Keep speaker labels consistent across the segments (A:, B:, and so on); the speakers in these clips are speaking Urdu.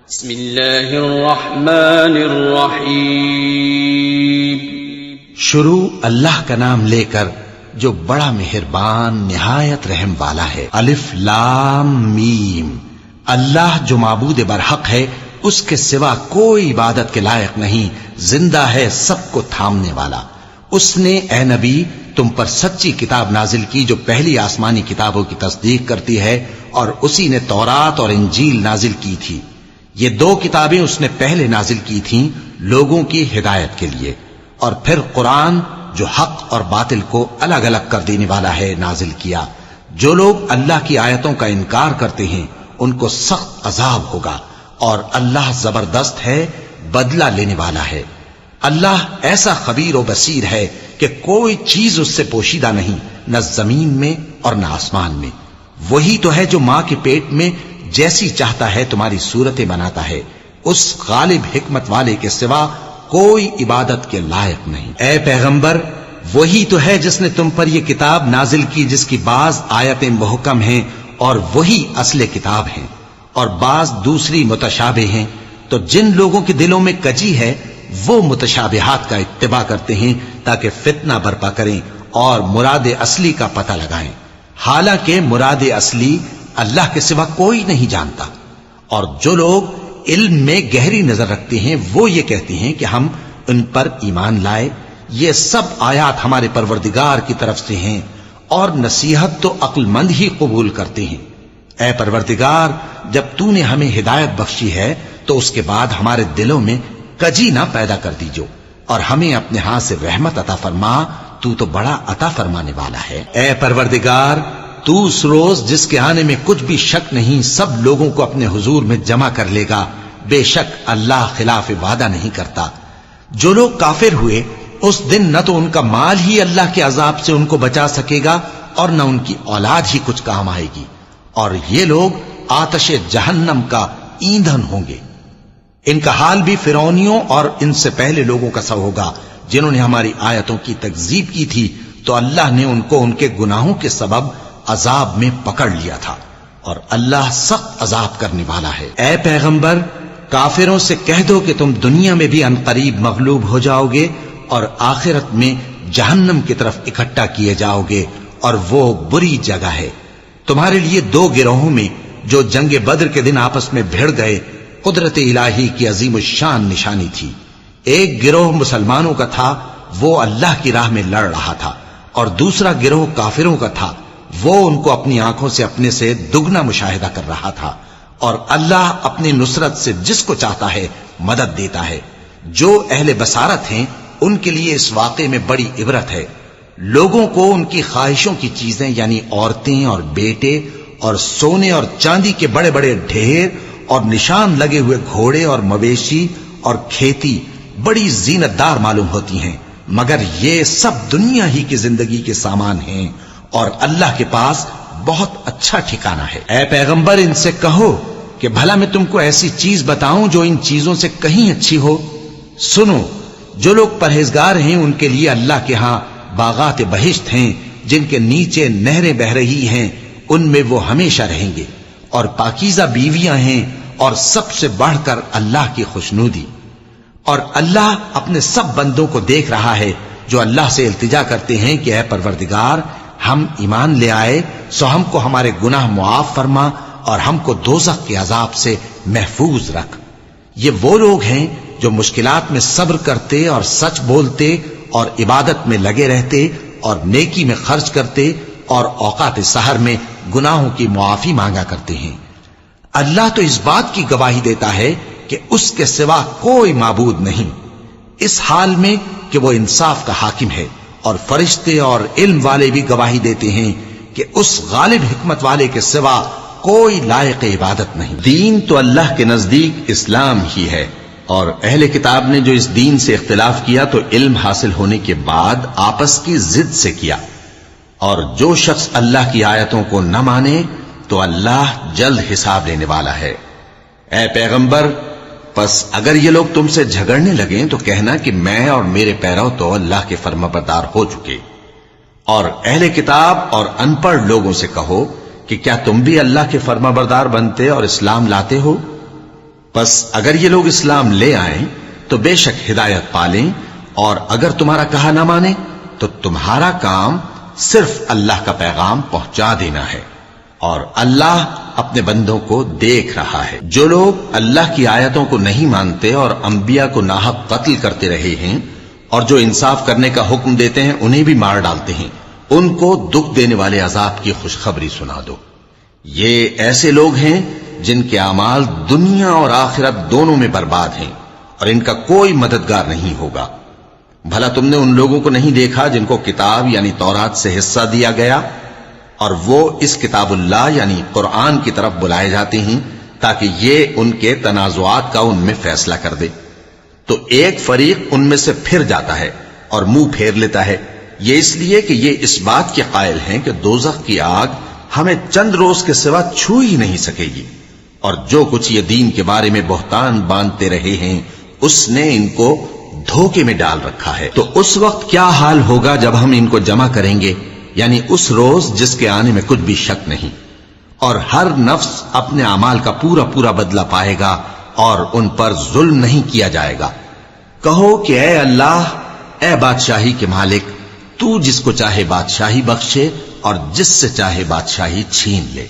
A: بسم اللہ الرحمن الرحیم۔
B: شروع اللہ کا نام لے کر جو بڑا مہربان نہایت رحم والا ہے۔ الف لام میم۔ اللہ جو معبود برحق ہے، اس کے سوا کوئی عبادت کے لائق نہیں، زندہ ہے، سب کو تھامنے والا۔ اس نے اے نبی تم پر سچی کتاب نازل کی جو پہلی آسمانی کتابوں کی تصدیق کرتی ہے، اور اسی نے تورات اور انجیل نازل کی تھی۔ یہ دو کتابیں اس نے پہلے نازل کی تھیں لوگوں کی ہدایت کے لیے، اور پھر قرآن جو حق اور باطل کو الگ الگ کر دینے والا ہے نازل کیا۔ جو لوگ اللہ کی آیتوں کا انکار کرتے ہیں ان کو سخت عذاب ہوگا، اور اللہ زبردست ہے، بدلہ لینے والا ہے۔ اللہ ایسا خبیر و بصیر ہے کہ کوئی چیز اس سے پوشیدہ نہیں، نہ زمین میں اور نہ آسمان میں۔ وہی تو ہے جو ماں کے پیٹ میں جیسی چاہتا ہے تمہاری صورتیں بناتا ہے، اس غالب حکمت والے کے سوا کوئی عبادت کے لائق نہیں۔ اے پیغمبر، وہی تو ہے جس نے تم پر یہ کتاب نازل کی جس کی بعض آیتیں محکم ہیں اور وہی اصل کتاب ہیں، اور بعض دوسری متشابہ ہیں۔ تو جن لوگوں کے دلوں میں کجی ہے وہ متشابہات کا اتباع کرتے ہیں تاکہ فتنہ برپا کریں اور مراد اصلی کا پتہ لگائیں، حالانکہ مراد اصلی اللہ کے سوا کوئی نہیں جانتا۔ اور جو لوگ علم میں گہری نظر رکھتے ہیں وہ یہ کہتے ہیں کہ ہم ان پر ایمان لائے۔ یہ سب آیات ہمارے پروردگار کی طرف سے ہیں، اور نصیحت تو عقل مند ہی قبول کرتے ہیں۔ اے پروردگار، جب تو نے ہمیں ہدایت بخشی ہے تو اس کے بعد ہمارے دلوں میں کجی نہ پیدا کر دیجو، اور ہمیں اپنے ہاتھ سے رحمت عطا فرما، تو بڑا عطا فرمانے والا ہے۔ اے پروردگار، تو اس روز جس کے آنے میں کچھ بھی شک نہیں سب لوگوں کو اپنے حضور میں جمع کر لے گا، بے شک اللہ خلاف وعدہ نہیں کرتا۔ جو لوگ کافر ہوئے اس دن نہ تو ان کا مال ہی اللہ کے عذاب سے ان کو بچا سکے گا اور نہ ان کی اولاد ہی کچھ کام آئے گی، اور یہ لوگ آتش جہنم کا ایندھن ہوں گے۔ ان کا حال بھی فرعونیوں اور ان سے پہلے لوگوں کا سا ہوگا جنہوں نے ہماری آیتوں کی تکذیب کی تھی، تو اللہ نے ان کو ان کے گناہوں کے سبب عذاب میں پکڑ لیا تھا، اور اللہ سخت عذاب کرنے والا ہے۔ اے پیغمبر، کافروں سے کہہ دو کہ تم دنیا میں بھی عنقریب مغلوب ہو جاؤ گے اور آخرت میں جہنم کی طرف اکٹھا کیے جاؤ گے، اور وہ بری جگہ ہے۔ تمہارے لیے دو گروہوں میں جو جنگ بدر کے دن آپس میں بھیڑ گئے قدرت الہی کی عظیم الشان نشانی تھی۔ ایک گروہ مسلمانوں کا تھا، وہ اللہ کی راہ میں لڑ رہا تھا، اور دوسرا گروہ کافروں کا تھا، وہ ان کو اپنی آنکھوں سے اپنے سے دگنا مشاہدہ کر رہا تھا۔ اور اللہ اپنی نصرت سے جس کو چاہتا ہے مدد دیتا ہے۔ جو اہل بصارت ہیں ان کے لیے اس واقعے میں بڑی عبرت ہے۔ لوگوں کو ان کی خواہشوں کی چیزیں یعنی عورتیں اور بیٹے اور سونے اور چاندی کے بڑے بڑے ڈھیر اور نشان لگے ہوئے گھوڑے اور مویشی اور کھیتی بڑی زینت دار معلوم ہوتی ہیں، مگر یہ سب دنیا ہی کی زندگی کے سامان ہیں، اور اللہ کے پاس بہت اچھا ٹھکانہ ہے۔ اے پیغمبر، ان سے کہو کہ بھلا میں تم کو ایسی چیز بتاؤں جو ان چیزوں سے کہیں اچھی ہو؟ سنو، جو لوگ پرہیزگار ہیں ان کے لیے اللہ کے ہاں باغات بہشت ہیں جن کے نیچے نہریں بہ رہی ہیں، ان میں وہ ہمیشہ رہیں گے، اور پاکیزہ بیویاں ہیں، اور سب سے بڑھ کر اللہ کی خوشنودی۔ اور اللہ اپنے سب بندوں کو دیکھ رہا ہے جو اللہ سے التجا کرتے ہیں کہ اے پروردگار، ہم ایمان لے آئے سو ہم کو ہمارے گناہ معاف فرما اور ہم کو دوزخ کے عذاب سے محفوظ رکھ۔ یہ وہ لوگ ہیں جو مشکلات میں صبر کرتے اور سچ بولتے اور عبادت میں لگے رہتے اور نیکی میں خرچ کرتے اور اوقات سحر میں گناہوں کی معافی مانگا کرتے ہیں۔ اللہ تو اس بات کی گواہی دیتا ہے کہ اس کے سوا کوئی معبود نہیں، اس حال میں کہ وہ انصاف کا حاکم ہے، اور فرشتے اور علم والے بھی گواہی دیتے ہیں کہ اس غالب حکمت والے کے سوا کوئی لائق عبادت نہیں۔ دین تو اللہ کے نزدیک اسلام ہی ہے، اور اہل کتاب نے جو اس دین سے اختلاف کیا تو علم حاصل ہونے کے بعد آپس کی ضد سے کیا، اور جو شخص اللہ کی آیتوں کو نہ مانے تو اللہ جلد حساب لینے والا ہے۔ اے پیغمبر، پس اگر یہ لوگ تم سے جھگڑنے لگیں تو کہنا کہ میں اور میرے پیرو تو اللہ کے فرمانبردار ہو چکے، اور اہل کتاب اور ان پڑھ لوگوں سے کہو کہ کیا تم بھی اللہ کے فرمانبردار بنتے اور اسلام لاتے ہو؟ پس اگر یہ لوگ اسلام لے آئیں تو بے شک ہدایت پالیں، اور اگر تمہارا کہا نہ مانے تو تمہارا کام صرف اللہ کا پیغام پہنچا دینا ہے، اور اللہ اپنے بندوں کو دیکھ رہا ہے۔ جو لوگ اللہ کی آیتوں کو نہیں مانتے اور انبیاء کو ناحق قتل کرتے رہے ہیں اور جو انصاف کرنے کا حکم دیتے ہیں انہیں بھی مار ڈالتے ہیں، ان کو دکھ دینے والے عذاب کی خوشخبری سنا دو۔ یہ ایسے لوگ ہیں جن کے اعمال دنیا اور آخرت دونوں میں برباد ہیں، اور ان کا کوئی مددگار نہیں ہوگا۔ بھلا تم نے ان لوگوں کو نہیں دیکھا جن کو کتاب یعنی تورات سے حصہ دیا گیا، اور وہ اس کتاب اللہ یعنی قرآن کی طرف بلائے جاتے ہیں تاکہ یہ ان کے تنازعات کا ان میں فیصلہ کر دے، تو ایک فریق ان میں سے پھر جاتا ہے اور منہ پھیر لیتا ہے، یہ اس لیے کہ یہ اس بات کے قائل ہیں کہ دوزخ کی آگ ہمیں چند روز کے سوا چھو ہی نہیں سکے گی، اور جو کچھ یہ دین کے بارے میں بہتان باندھتے رہے ہیں اس نے ان کو دھوکے میں ڈال رکھا ہے۔ تو اس وقت کیا حال ہوگا جب ہم ان کو جمع کریں گے، یعنی اس روز جس کے آنے میں کچھ بھی شک نہیں، اور ہر نفس اپنے اعمال کا پورا پورا بدلہ پائے گا اور ان پر ظلم نہیں کیا جائے گا۔ کہو کہ اے اللہ، اے بادشاہی کے مالک، تو جس کو چاہے بادشاہی بخشے اور جس سے چاہے بادشاہی چھین لے،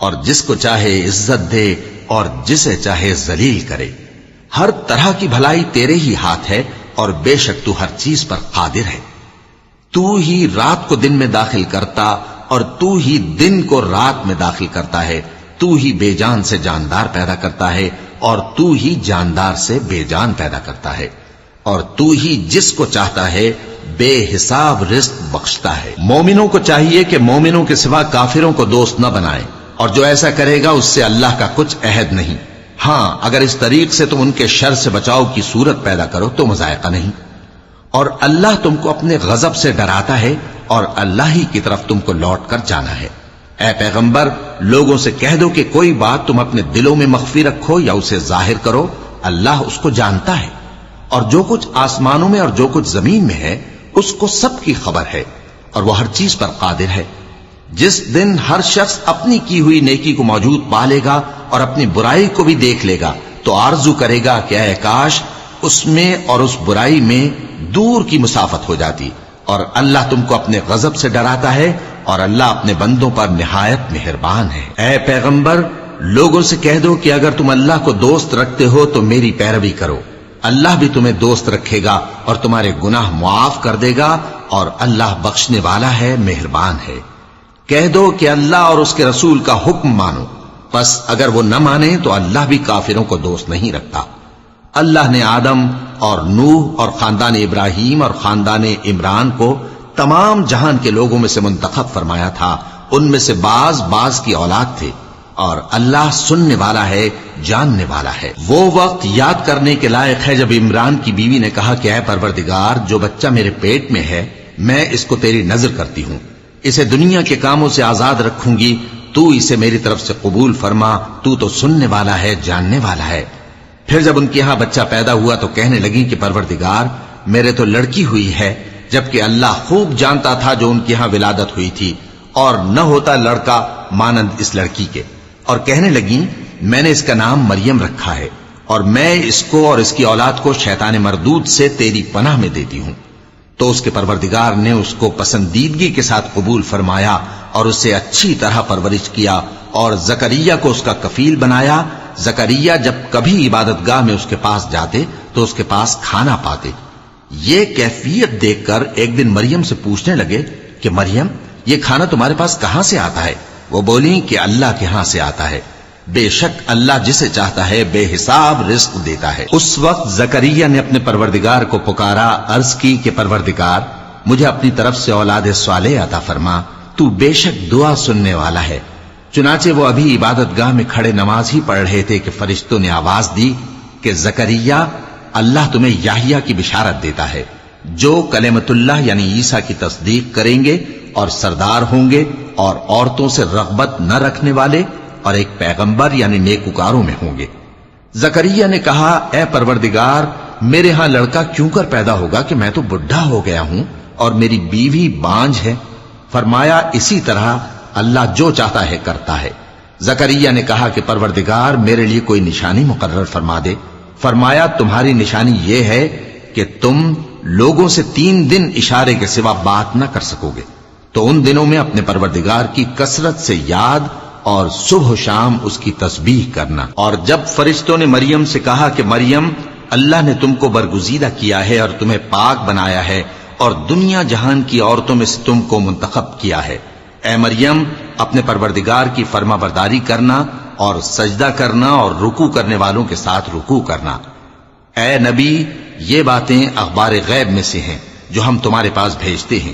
B: اور جس کو چاہے عزت دے اور جسے چاہے ذلیل کرے۔ ہر طرح کی بھلائی تیرے ہی ہاتھ ہے، اور بے شک تو ہر چیز پر قادر ہے۔ تو ہی رات کو دن میں داخل کرتا اور تو ہی دن کو رات میں داخل کرتا ہے، تو ہی بے جان سے جاندار پیدا کرتا ہے اور تو ہی جاندار سے بے جان پیدا کرتا ہے، اور تو ہی جس کو چاہتا ہے بے حساب رزق بخشتا ہے۔ مومنوں کو چاہیے کہ مومنوں کے سوا کافروں کو دوست نہ بنائیں، اور جو ایسا کرے گا اس سے اللہ کا کچھ عہد نہیں۔ ہاں اگر اس طریق سے تم ان کے شر سے بچاؤ کی صورت پیدا کرو تو مذائقہ نہیں، اور اللہ تم کو اپنے غضب سے ڈراتا ہے، اور اللہ ہی کی طرف تم کو لوٹ کر جانا ہے۔ اے پیغمبر، لوگوں سے کہہ دو کہ کوئی بات تم اپنے دلوں میں مخفی رکھو یا اسے ظاہر کرو، اللہ اس کو جانتا ہے، اور جو کچھ آسمانوں میں اور جو کچھ زمین میں ہے اس کو سب کی خبر ہے، اور وہ ہر چیز پر قادر ہے۔ جس دن ہر شخص اپنی کی ہوئی نیکی کو موجود پا لے گا اور اپنی برائی کو بھی دیکھ لے گا تو آرزو کرے گا کہ اے کاش اس میں اور اس برائی میں دور کی مسافت ہو جاتی، اور اللہ تم کو اپنے غضب سے ڈراتا ہے، اور اللہ اپنے بندوں پر نہایت مہربان ہے۔ اے پیغمبر، لوگوں سے کہہ دو کہ اگر تم اللہ کو دوست رکھتے ہو تو میری پیروی کرو، اللہ بھی تمہیں دوست رکھے گا اور تمہارے گناہ معاف کر دے گا، اور اللہ بخشنے والا ہے، مہربان ہے۔ کہہ دو کہ اللہ اور اس کے رسول کا حکم مانو، پس اگر وہ نہ مانے تو اللہ بھی کافروں کو دوست نہیں رکھتا۔ اللہ نے آدم اور نوح اور خاندان ابراہیم اور خاندان عمران کو تمام جہان کے لوگوں میں سے منتخب فرمایا تھا، ان میں سے بعض کی اولاد تھے، اور اللہ سننے والا ہے، جاننے والا ہے۔ وہ وقت یاد کرنے کے لائق ہے جب عمران کی بیوی نے کہا کہ اے پروردگار، جو بچہ میرے پیٹ میں ہے میں اس کو تیری نظر کرتی ہوں، اسے دنیا کے کاموں سے آزاد رکھوں گی، تو اسے میری طرف سے قبول فرما، تو سننے والا ہے، جاننے والا ہے۔ پھر جب ان کے ہاں بچہ پیدا ہوا تو کہنے لگی کہ پروردگار، میرے تو لڑکی ہوئی ہے، جبکہ اللہ خوب جانتا تھا جو ان کے ہاں ولادت ہوئی تھی، اور نہ ہوتا لڑکا مانند اس لڑکی کے۔ اور کہنے لگی میں نے اس کا نام مریم رکھا ہے، اور میں اس کو اور اس کی اولاد کو شیطان مردود سے تیری پناہ میں دیتی ہوں۔ تو اس کے پروردگار نے اس کو پسندیدگی کے ساتھ قبول فرمایا اور اسے اچھی طرح پرورش کیا، اور زکریا کو اس کا کفیل بنایا۔ زکریا جب کبھی عبادت گاہ میں اس کے پاس جاتے تو اس کے پاس کھانا پاتے۔ یہ کیفیت دیکھ کر ایک دن مریم سے پوچھنے لگے کہ مریم، یہ کھانا تمہارے پاس کہاں سے آتا ہے؟ وہ بولی کہ اللہ کے ہاں سے آتا ہے، بے شک اللہ جسے چاہتا ہے بے حساب رزق دیتا ہے۔ اس وقت زکریا نے اپنے پروردگار کو پکارا، عرض کی کہ پروردگار، مجھے اپنی طرف سے اولاد صالح عطا فرما، تو بے شک دعا سننے والا ہے۔ چنانچہ وہ ابھی عبادت گاہ میں کھڑے نماز ہی پڑھ رہے تھے کہ فرشتوں نے آواز دی کہ زکریا، اللہ تمہیں یحییٰ کی بشارت دیتا ہے، جو کلمۃ اللہ یعنی عیسیٰ کی تصدیق کریں گے اور سردار ہوں گے اور عورتوں سے رغبت نہ رکھنے والے اور ایک پیغمبر یعنی نیکوکاروں میں ہوں گے۔ زکریا نے کہا، اے پروردگار، میرے ہاں لڑکا کیوں کر پیدا ہوگا کہ میں تو بڈھا ہو گیا ہوں اور میری بیوی بانجھ ہے۔ فرمایا، اسی طرح اللہ جو چاہتا ہے کرتا ہے۔ زکریا نے کہا کہ پروردگار میرے لیے کوئی نشانی مقرر فرما دے۔ فرمایا تمہاری نشانی یہ ہے کہ تم لوگوں سے 3 دن اشارے کے سوا بات نہ کر سکو گے، تو ان دنوں میں اپنے پروردگار کی کثرت سے یاد اور صبح و شام اس کی تسبیح کرنا۔ اور جب فرشتوں نے مریم سے کہا کہ مریم اللہ نے تم کو برگزیدہ کیا ہے اور تمہیں پاک بنایا ہے اور دنیا جہان کی عورتوں میں سے تم کو منتخب کیا ہے، اے مریم اپنے پروردگار کی فرما برداری کرنا اور سجدہ کرنا اور رکوع کرنے والوں کے ساتھ رکوع کرنا۔ اے نبی یہ باتیں اخبار غیب میں سے ہیں جو ہم تمہارے پاس بھیجتے ہیں۔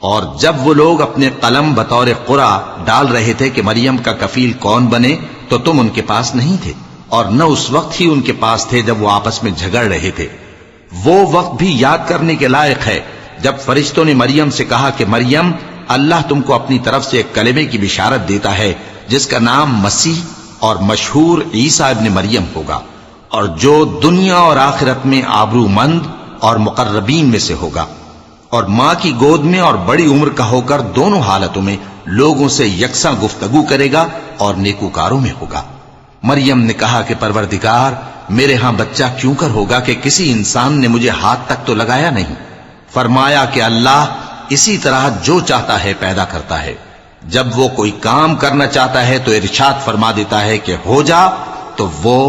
B: اور جب وہ لوگ اپنے قلم بطور قرعہ ڈال رہے تھے کہ مریم کا کفیل کون بنے تو تم ان کے پاس نہیں تھے، اور نہ اس وقت ہی ان کے پاس تھے جب وہ آپس میں جھگڑ رہے تھے۔ وہ وقت بھی یاد کرنے کے لائق ہے جب فرشتوں نے مریم سے کہا کہ مریم اللہ تم کو اپنی طرف سے ایک کلمے کی بشارت دیتا ہے جس کا نام مسیح اور مشہور عیسیٰ ابن مریم ہوگا، اور جو دنیا اور آخرت میں آبرو مند اور مقربین میں سے ہوگا، اور ماں کی گود میں اور بڑی عمر کا ہو کر دونوں حالتوں میں لوگوں سے یکساں گفتگو کرے گا اور نیکوکاروں میں ہوگا۔ مریم نے کہا کہ پروردگار میرے ہاں بچہ کیوں کر ہوگا کہ کسی انسان نے مجھے ہاتھ تک تو لگایا نہیں۔ فرمایا کہ اللہ اسی طرح جو چاہتا ہے پیدا کرتا ہے، جب وہ کوئی کام کرنا چاہتا ہے تو ارشاد فرما دیتا ہے کہ ہو جا تو وہ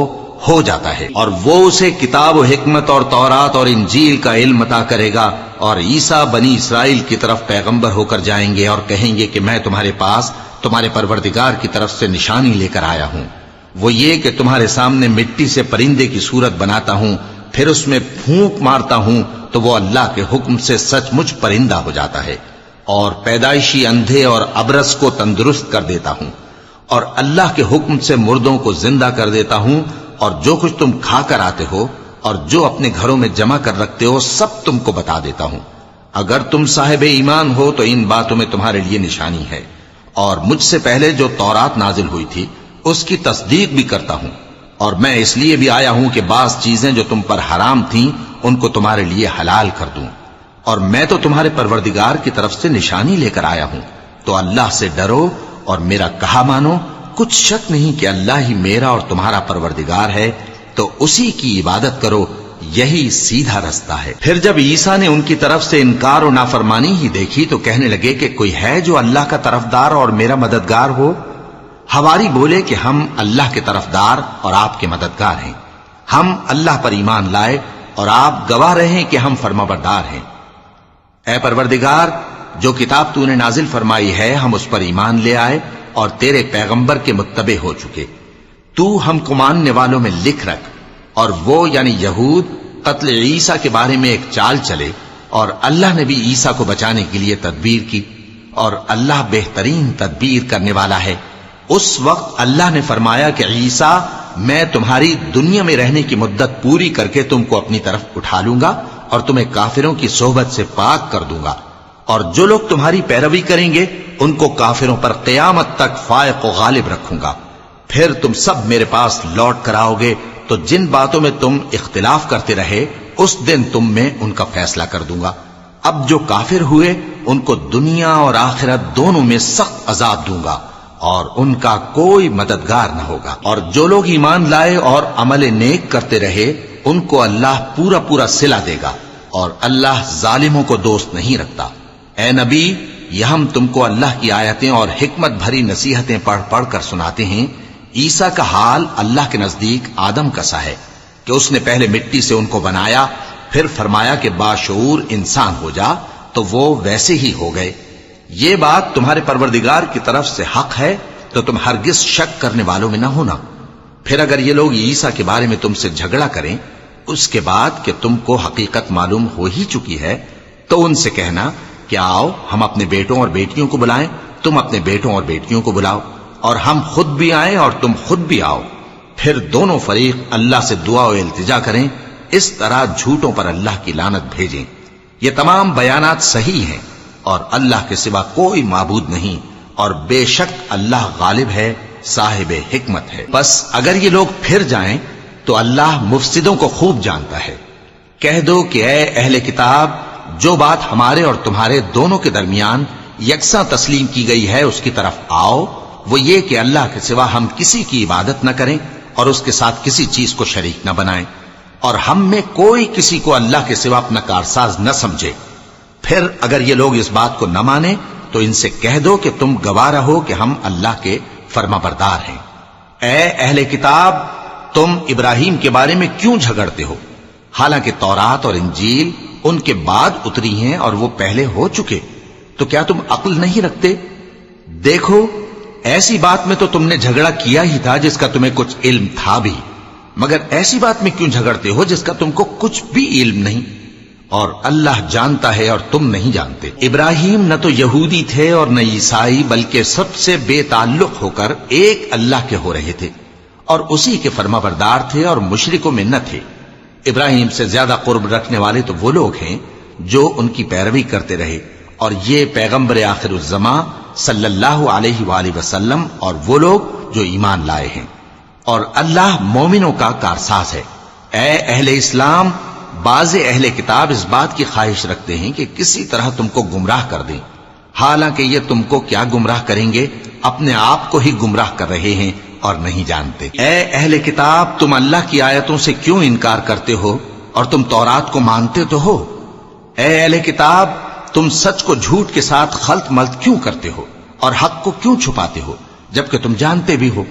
B: ہو جاتا ہے، اور وہ اسے کتاب و حکمت اور تورات اور انجیل کا علم عطا کرے گا، اور عیسیٰ بنی اسرائیل کی طرف پیغمبر ہو کر جائیں گے اور کہیں گے کہ میں تمہارے پاس تمہارے پروردگار کی طرف سے نشانی لے کر آیا ہوں، وہ یہ کہ تمہارے سامنے مٹی سے پرندے کی صورت بناتا ہوں، پھر اس میں پھونک مارتا ہوں تو وہ اللہ کے حکم سے سچ مچ پرندہ ہو جاتا ہے، اور پیدائشی اندھے اور ابرص کو تندرست کر دیتا ہوں، اور اللہ کے حکم سے مردوں کو زندہ کر دیتا ہوں، اور جو کچھ تم کھا کر آتے ہو اور جو اپنے گھروں میں جمع کر رکھتے ہو سب تم کو بتا دیتا ہوں۔ اگر تم صاحب ایمان ہو تو ان باتوں میں تمہارے لیے نشانی ہے، اور مجھ سے پہلے جو تورات نازل ہوئی تھی اس کی تصدیق بھی کرتا ہوں، اور میں اس لیے بھی آیا ہوں کہ بعض چیزیں جو تم پر حرام تھیں ان کو تمہارے لیے حلال کر دوں، اور میں تو تمہارے پروردگار کی طرف سے نشانی لے کر آیا ہوں، تو اللہ سے ڈرو اور میرا کہا مانو۔ کچھ شک نہیں کہ اللہ ہی میرا اور تمہارا پروردگار ہے، تو اسی کی عبادت کرو، یہی سیدھا رستہ ہے۔ پھر جب عیسیٰ نے ان کی طرف سے انکار و نافرمانی ہی دیکھی تو کہنے لگے کہ کوئی ہے جو اللہ کا طرفدار اور میرا مددگار ہو؟ حواری بولے کہ ہم اللہ کے طرفدار اور آپ کے مددگار ہیں، ہم اللہ پر ایمان لائے اور آپ گواہ رہے کہ ہم فرمانبردار ہیں۔ اے پروردگار جو کتاب تو نے نازل فرمائی ہے ہم اس پر ایمان لے آئے اور تیرے پیغمبر کے متبع ہو چکے، تو ہم کو ماننے والوں میں لکھ رکھ۔ اور وہ یعنی یہود قتل عیسیٰ کے بارے میں ایک چال چلے، اور اللہ نے بھی عیسیٰ کو بچانے کے لیے تدبیر کی، اور اللہ بہترین تدبیر کرنے والا ہے۔ اس وقت اللہ نے فرمایا کہ عیسیٰ میں تمہاری دنیا میں رہنے کی مدت پوری کر کے تم کو اپنی طرف اٹھا لوں گا اور تمہیں کافروں کی صحبت سے پاک کر دوں گا، اور جو لوگ تمہاری پیروی کریں گے ان کو کافروں پر قیامت تک فائق و غالب رکھوں گا۔ پھر تم سب میرے پاس لوٹ کر آؤ گے تو جن باتوں میں تم اختلاف کرتے رہے اس دن تم میں ان کا فیصلہ کر دوں گا۔ اب جو کافر ہوئے ان کو دنیا اور آخرت دونوں میں سخت عذاب دوں گا، اور ان کا کوئی مددگار نہ ہوگا۔ اور جو لوگ ایمان لائے اور عمل نیک کرتے رہے ان کو اللہ پورا پورا صلہ دے گا، اور اللہ ظالموں کو دوست نہیں رکھتا۔ اے نبی یہ ہم تم کو اللہ کی آیتیں اور حکمت بھری نصیحتیں پڑھ پڑھ کر سناتے ہیں۔ عیسیٰ کا حال اللہ کے نزدیک آدم کا سا ہے کہ اس نے پہلے مٹی سے ان کو بنایا، پھر فرمایا کہ باشعور انسان ہو جا، تو وہ ویسے ہی ہو گئے۔ یہ بات تمہارے پروردگار کی طرف سے حق ہے تو تم ہرگز شک کرنے والوں میں نہ ہونا۔ پھر اگر یہ لوگ عیسیٰ کے بارے میں تم سے جھگڑا کریں اس کے بعد کہ تم کو حقیقت معلوم ہو ہی چکی ہے، تو ان سے کہنا کہ آؤ ہم اپنے بیٹوں اور بیٹیوں کو بلائیں، تم اپنے بیٹوں اور بیٹیوں کو بلاؤ، اور ہم خود بھی آئیں اور تم خود بھی آؤ، پھر دونوں فریق اللہ سے دعا و التجا کریں، اس طرح جھوٹوں پر اللہ کی لعنت بھیجیں۔ یہ تمام بیانات صحیح ہیں اور اللہ کے سوا کوئی معبود نہیں، اور بے شک اللہ غالب ہے، صاحب حکمت ہے۔ بس اگر یہ لوگ پھر جائیں تو اللہ مفسدوں کو خوب جانتا ہے۔ کہہ دو کہ اے اہل کتاب جو بات ہمارے اور تمہارے دونوں کے درمیان یکساں تسلیم کی گئی ہے اس کی طرف آؤ وہ یہ کہ اللہ کے سوا ہم کسی کی عبادت نہ کریں اور اس کے ساتھ کسی چیز کو شریک نہ بنائیں، اور ہم میں کوئی کسی کو اللہ کے سوا اپنا کارساز نہ سمجھے۔ پھر اگر یہ لوگ اس بات کو نہ مانیں تو ان سے کہہ دو کہ تم گواہ رہو کہ ہم اللہ کے فرما بردار ہیں۔ اے اہل کتاب، تم ابراہیم کے بارے میں کیوں جھگڑتے ہو؟ حالانکہ تورات اور انجیل ان کے بعد اتری ہیں اور وہ پہلے ہو چکے، تو کیا تم عقل نہیں رکھتے؟ دیکھو، ایسی بات میں تو تم نے جھگڑا کیا ہی تھا جس کا تمہیں کچھ علم تھا بھی، مگر ایسی بات میں کیوں جھگڑتے ہو جس کا تم کو کچھ بھی علم نہیں؟ اور اللہ جانتا ہے اور تم نہیں جانتے۔ ابراہیم نہ تو یہودی تھے اور نہ عیسائی، بلکہ سب سے بے تعلق ہو کر ایک اللہ کے ہو رہے تھے اور اسی کے فرما بردار تھے اور مشرکوں میں نہ تھے۔ ابراہیم سے زیادہ قرب رکھنے والے تو وہ لوگ ہیں جو ان کی پیروی کرتے رہے، اور یہ پیغمبر آخر الزماں صلی اللہ علیہ وآلہ وسلم اور وہ لوگ جو ایمان لائے ہیں، اور اللہ مومنوں کا کارساز ہے۔ اے اہل اسلام، بعض اہل کتاب اس بات کی خواہش رکھتے ہیں کہ کسی طرح تم کو گمراہ کر دیں، حالانکہ یہ تم کو کیا گمراہ کریں گے، اپنے آپ کو ہی گمراہ کر رہے ہیں اور نہیں جانتے۔ اے اہل کتاب، تم اللہ کی آیتوں سے کیوں انکار کرتے ہو اور تم تورات کو مانتے تو ہو؟ اے اہل کتاب، تم سچ کو جھوٹ کے ساتھ خلط ملط کیوں کرتے ہو اور حق کو کیوں چھپاتے ہو جبکہ تم جانتے بھی ہو؟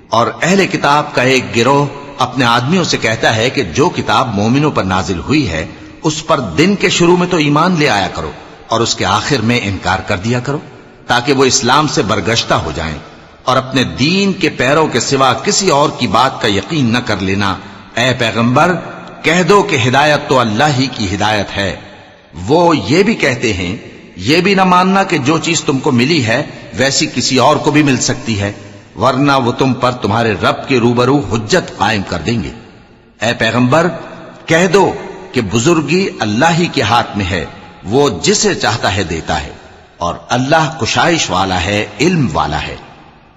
B: اور اہل کتاب کا ایک گروہ اپنے آدمیوں سے کہتا ہے کہ جو کتاب مومنوں پر نازل ہوئی ہے اس پر دن کے شروع میں تو ایمان لے آیا کرو اور اس کے آخر میں انکار کر دیا کرو، تاکہ وہ اسلام سے برگشتہ ہو جائیں، اور اپنے دین کے پیروں کے سوا کسی اور کی بات کا یقین نہ کر لینا۔ اے پیغمبر، کہہ دو کہ ہدایت تو اللہ ہی کی ہدایت ہے۔ وہ یہ بھی کہتے ہیں، یہ بھی نہ ماننا کہ جو چیز تم کو ملی ہے ویسی کسی اور کو بھی مل سکتی ہے، ورنہ وہ تم پر تمہارے رب کے روبرو حجت قائم کر دیں گے۔ اے پیغمبر، کہہ دو کہ بزرگی اللہ ہی کے ہاتھ میں ہے، وہ جسے چاہتا ہے دیتا ہے، اور اللہ کشائش والا ہے، علم والا ہے۔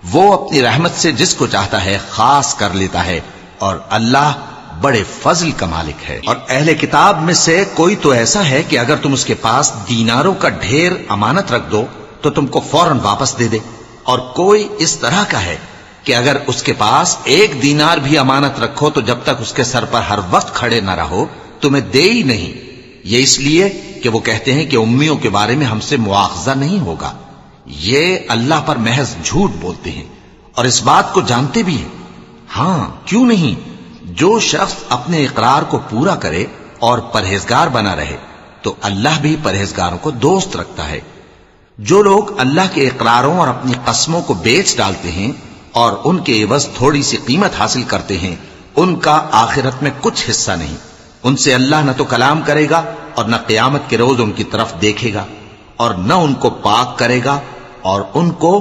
B: وہ اپنی رحمت سے جس کو چاہتا ہے خاص کر لیتا ہے، اور اللہ بڑے فضل کا مالک ہے۔ اور اہل کتاب میں سے کوئی تو ایسا ہے کہ اگر تم اس کے پاس دیناروں کا ڈھیر امانت رکھ دو تو تم کو فوراً واپس دے دے، اور کوئی اس طرح کا ہے کہ اگر اس کے پاس ایک دینار بھی امانت رکھو تو جب تک اس کے سر پر ہر وقت کھڑے نہ رہو تمہیں دے ہی نہیں، یہ اس لیے کہ وہ کہتے ہیں کہ امیوں کے بارے میں ہم سے مواخذہ نہیں ہوگا۔ یہ اللہ پر محض جھوٹ بولتے ہیں اور اس بات کو جانتے بھی ہیں۔ ہاں، کیوں نہیں؟ جو شخص اپنے اقرار کو پورا کرے اور پرہیزگار بنا رہے تو اللہ بھی پرہیزگاروں کو دوست رکھتا ہے۔ جو لوگ اللہ کے اقراروں اور اپنی قسموں کو بیچ ڈالتے ہیں اور ان کے عوض تھوڑی سی قیمت حاصل کرتے ہیں، ان کا آخرت میں کچھ حصہ نہیں۔ ان سے اللہ نہ تو کلام کرے گا اور نہ قیامت کے روز ان کی طرف دیکھے گا، اور نہ ان کو پاک کرے گا، اور ان کو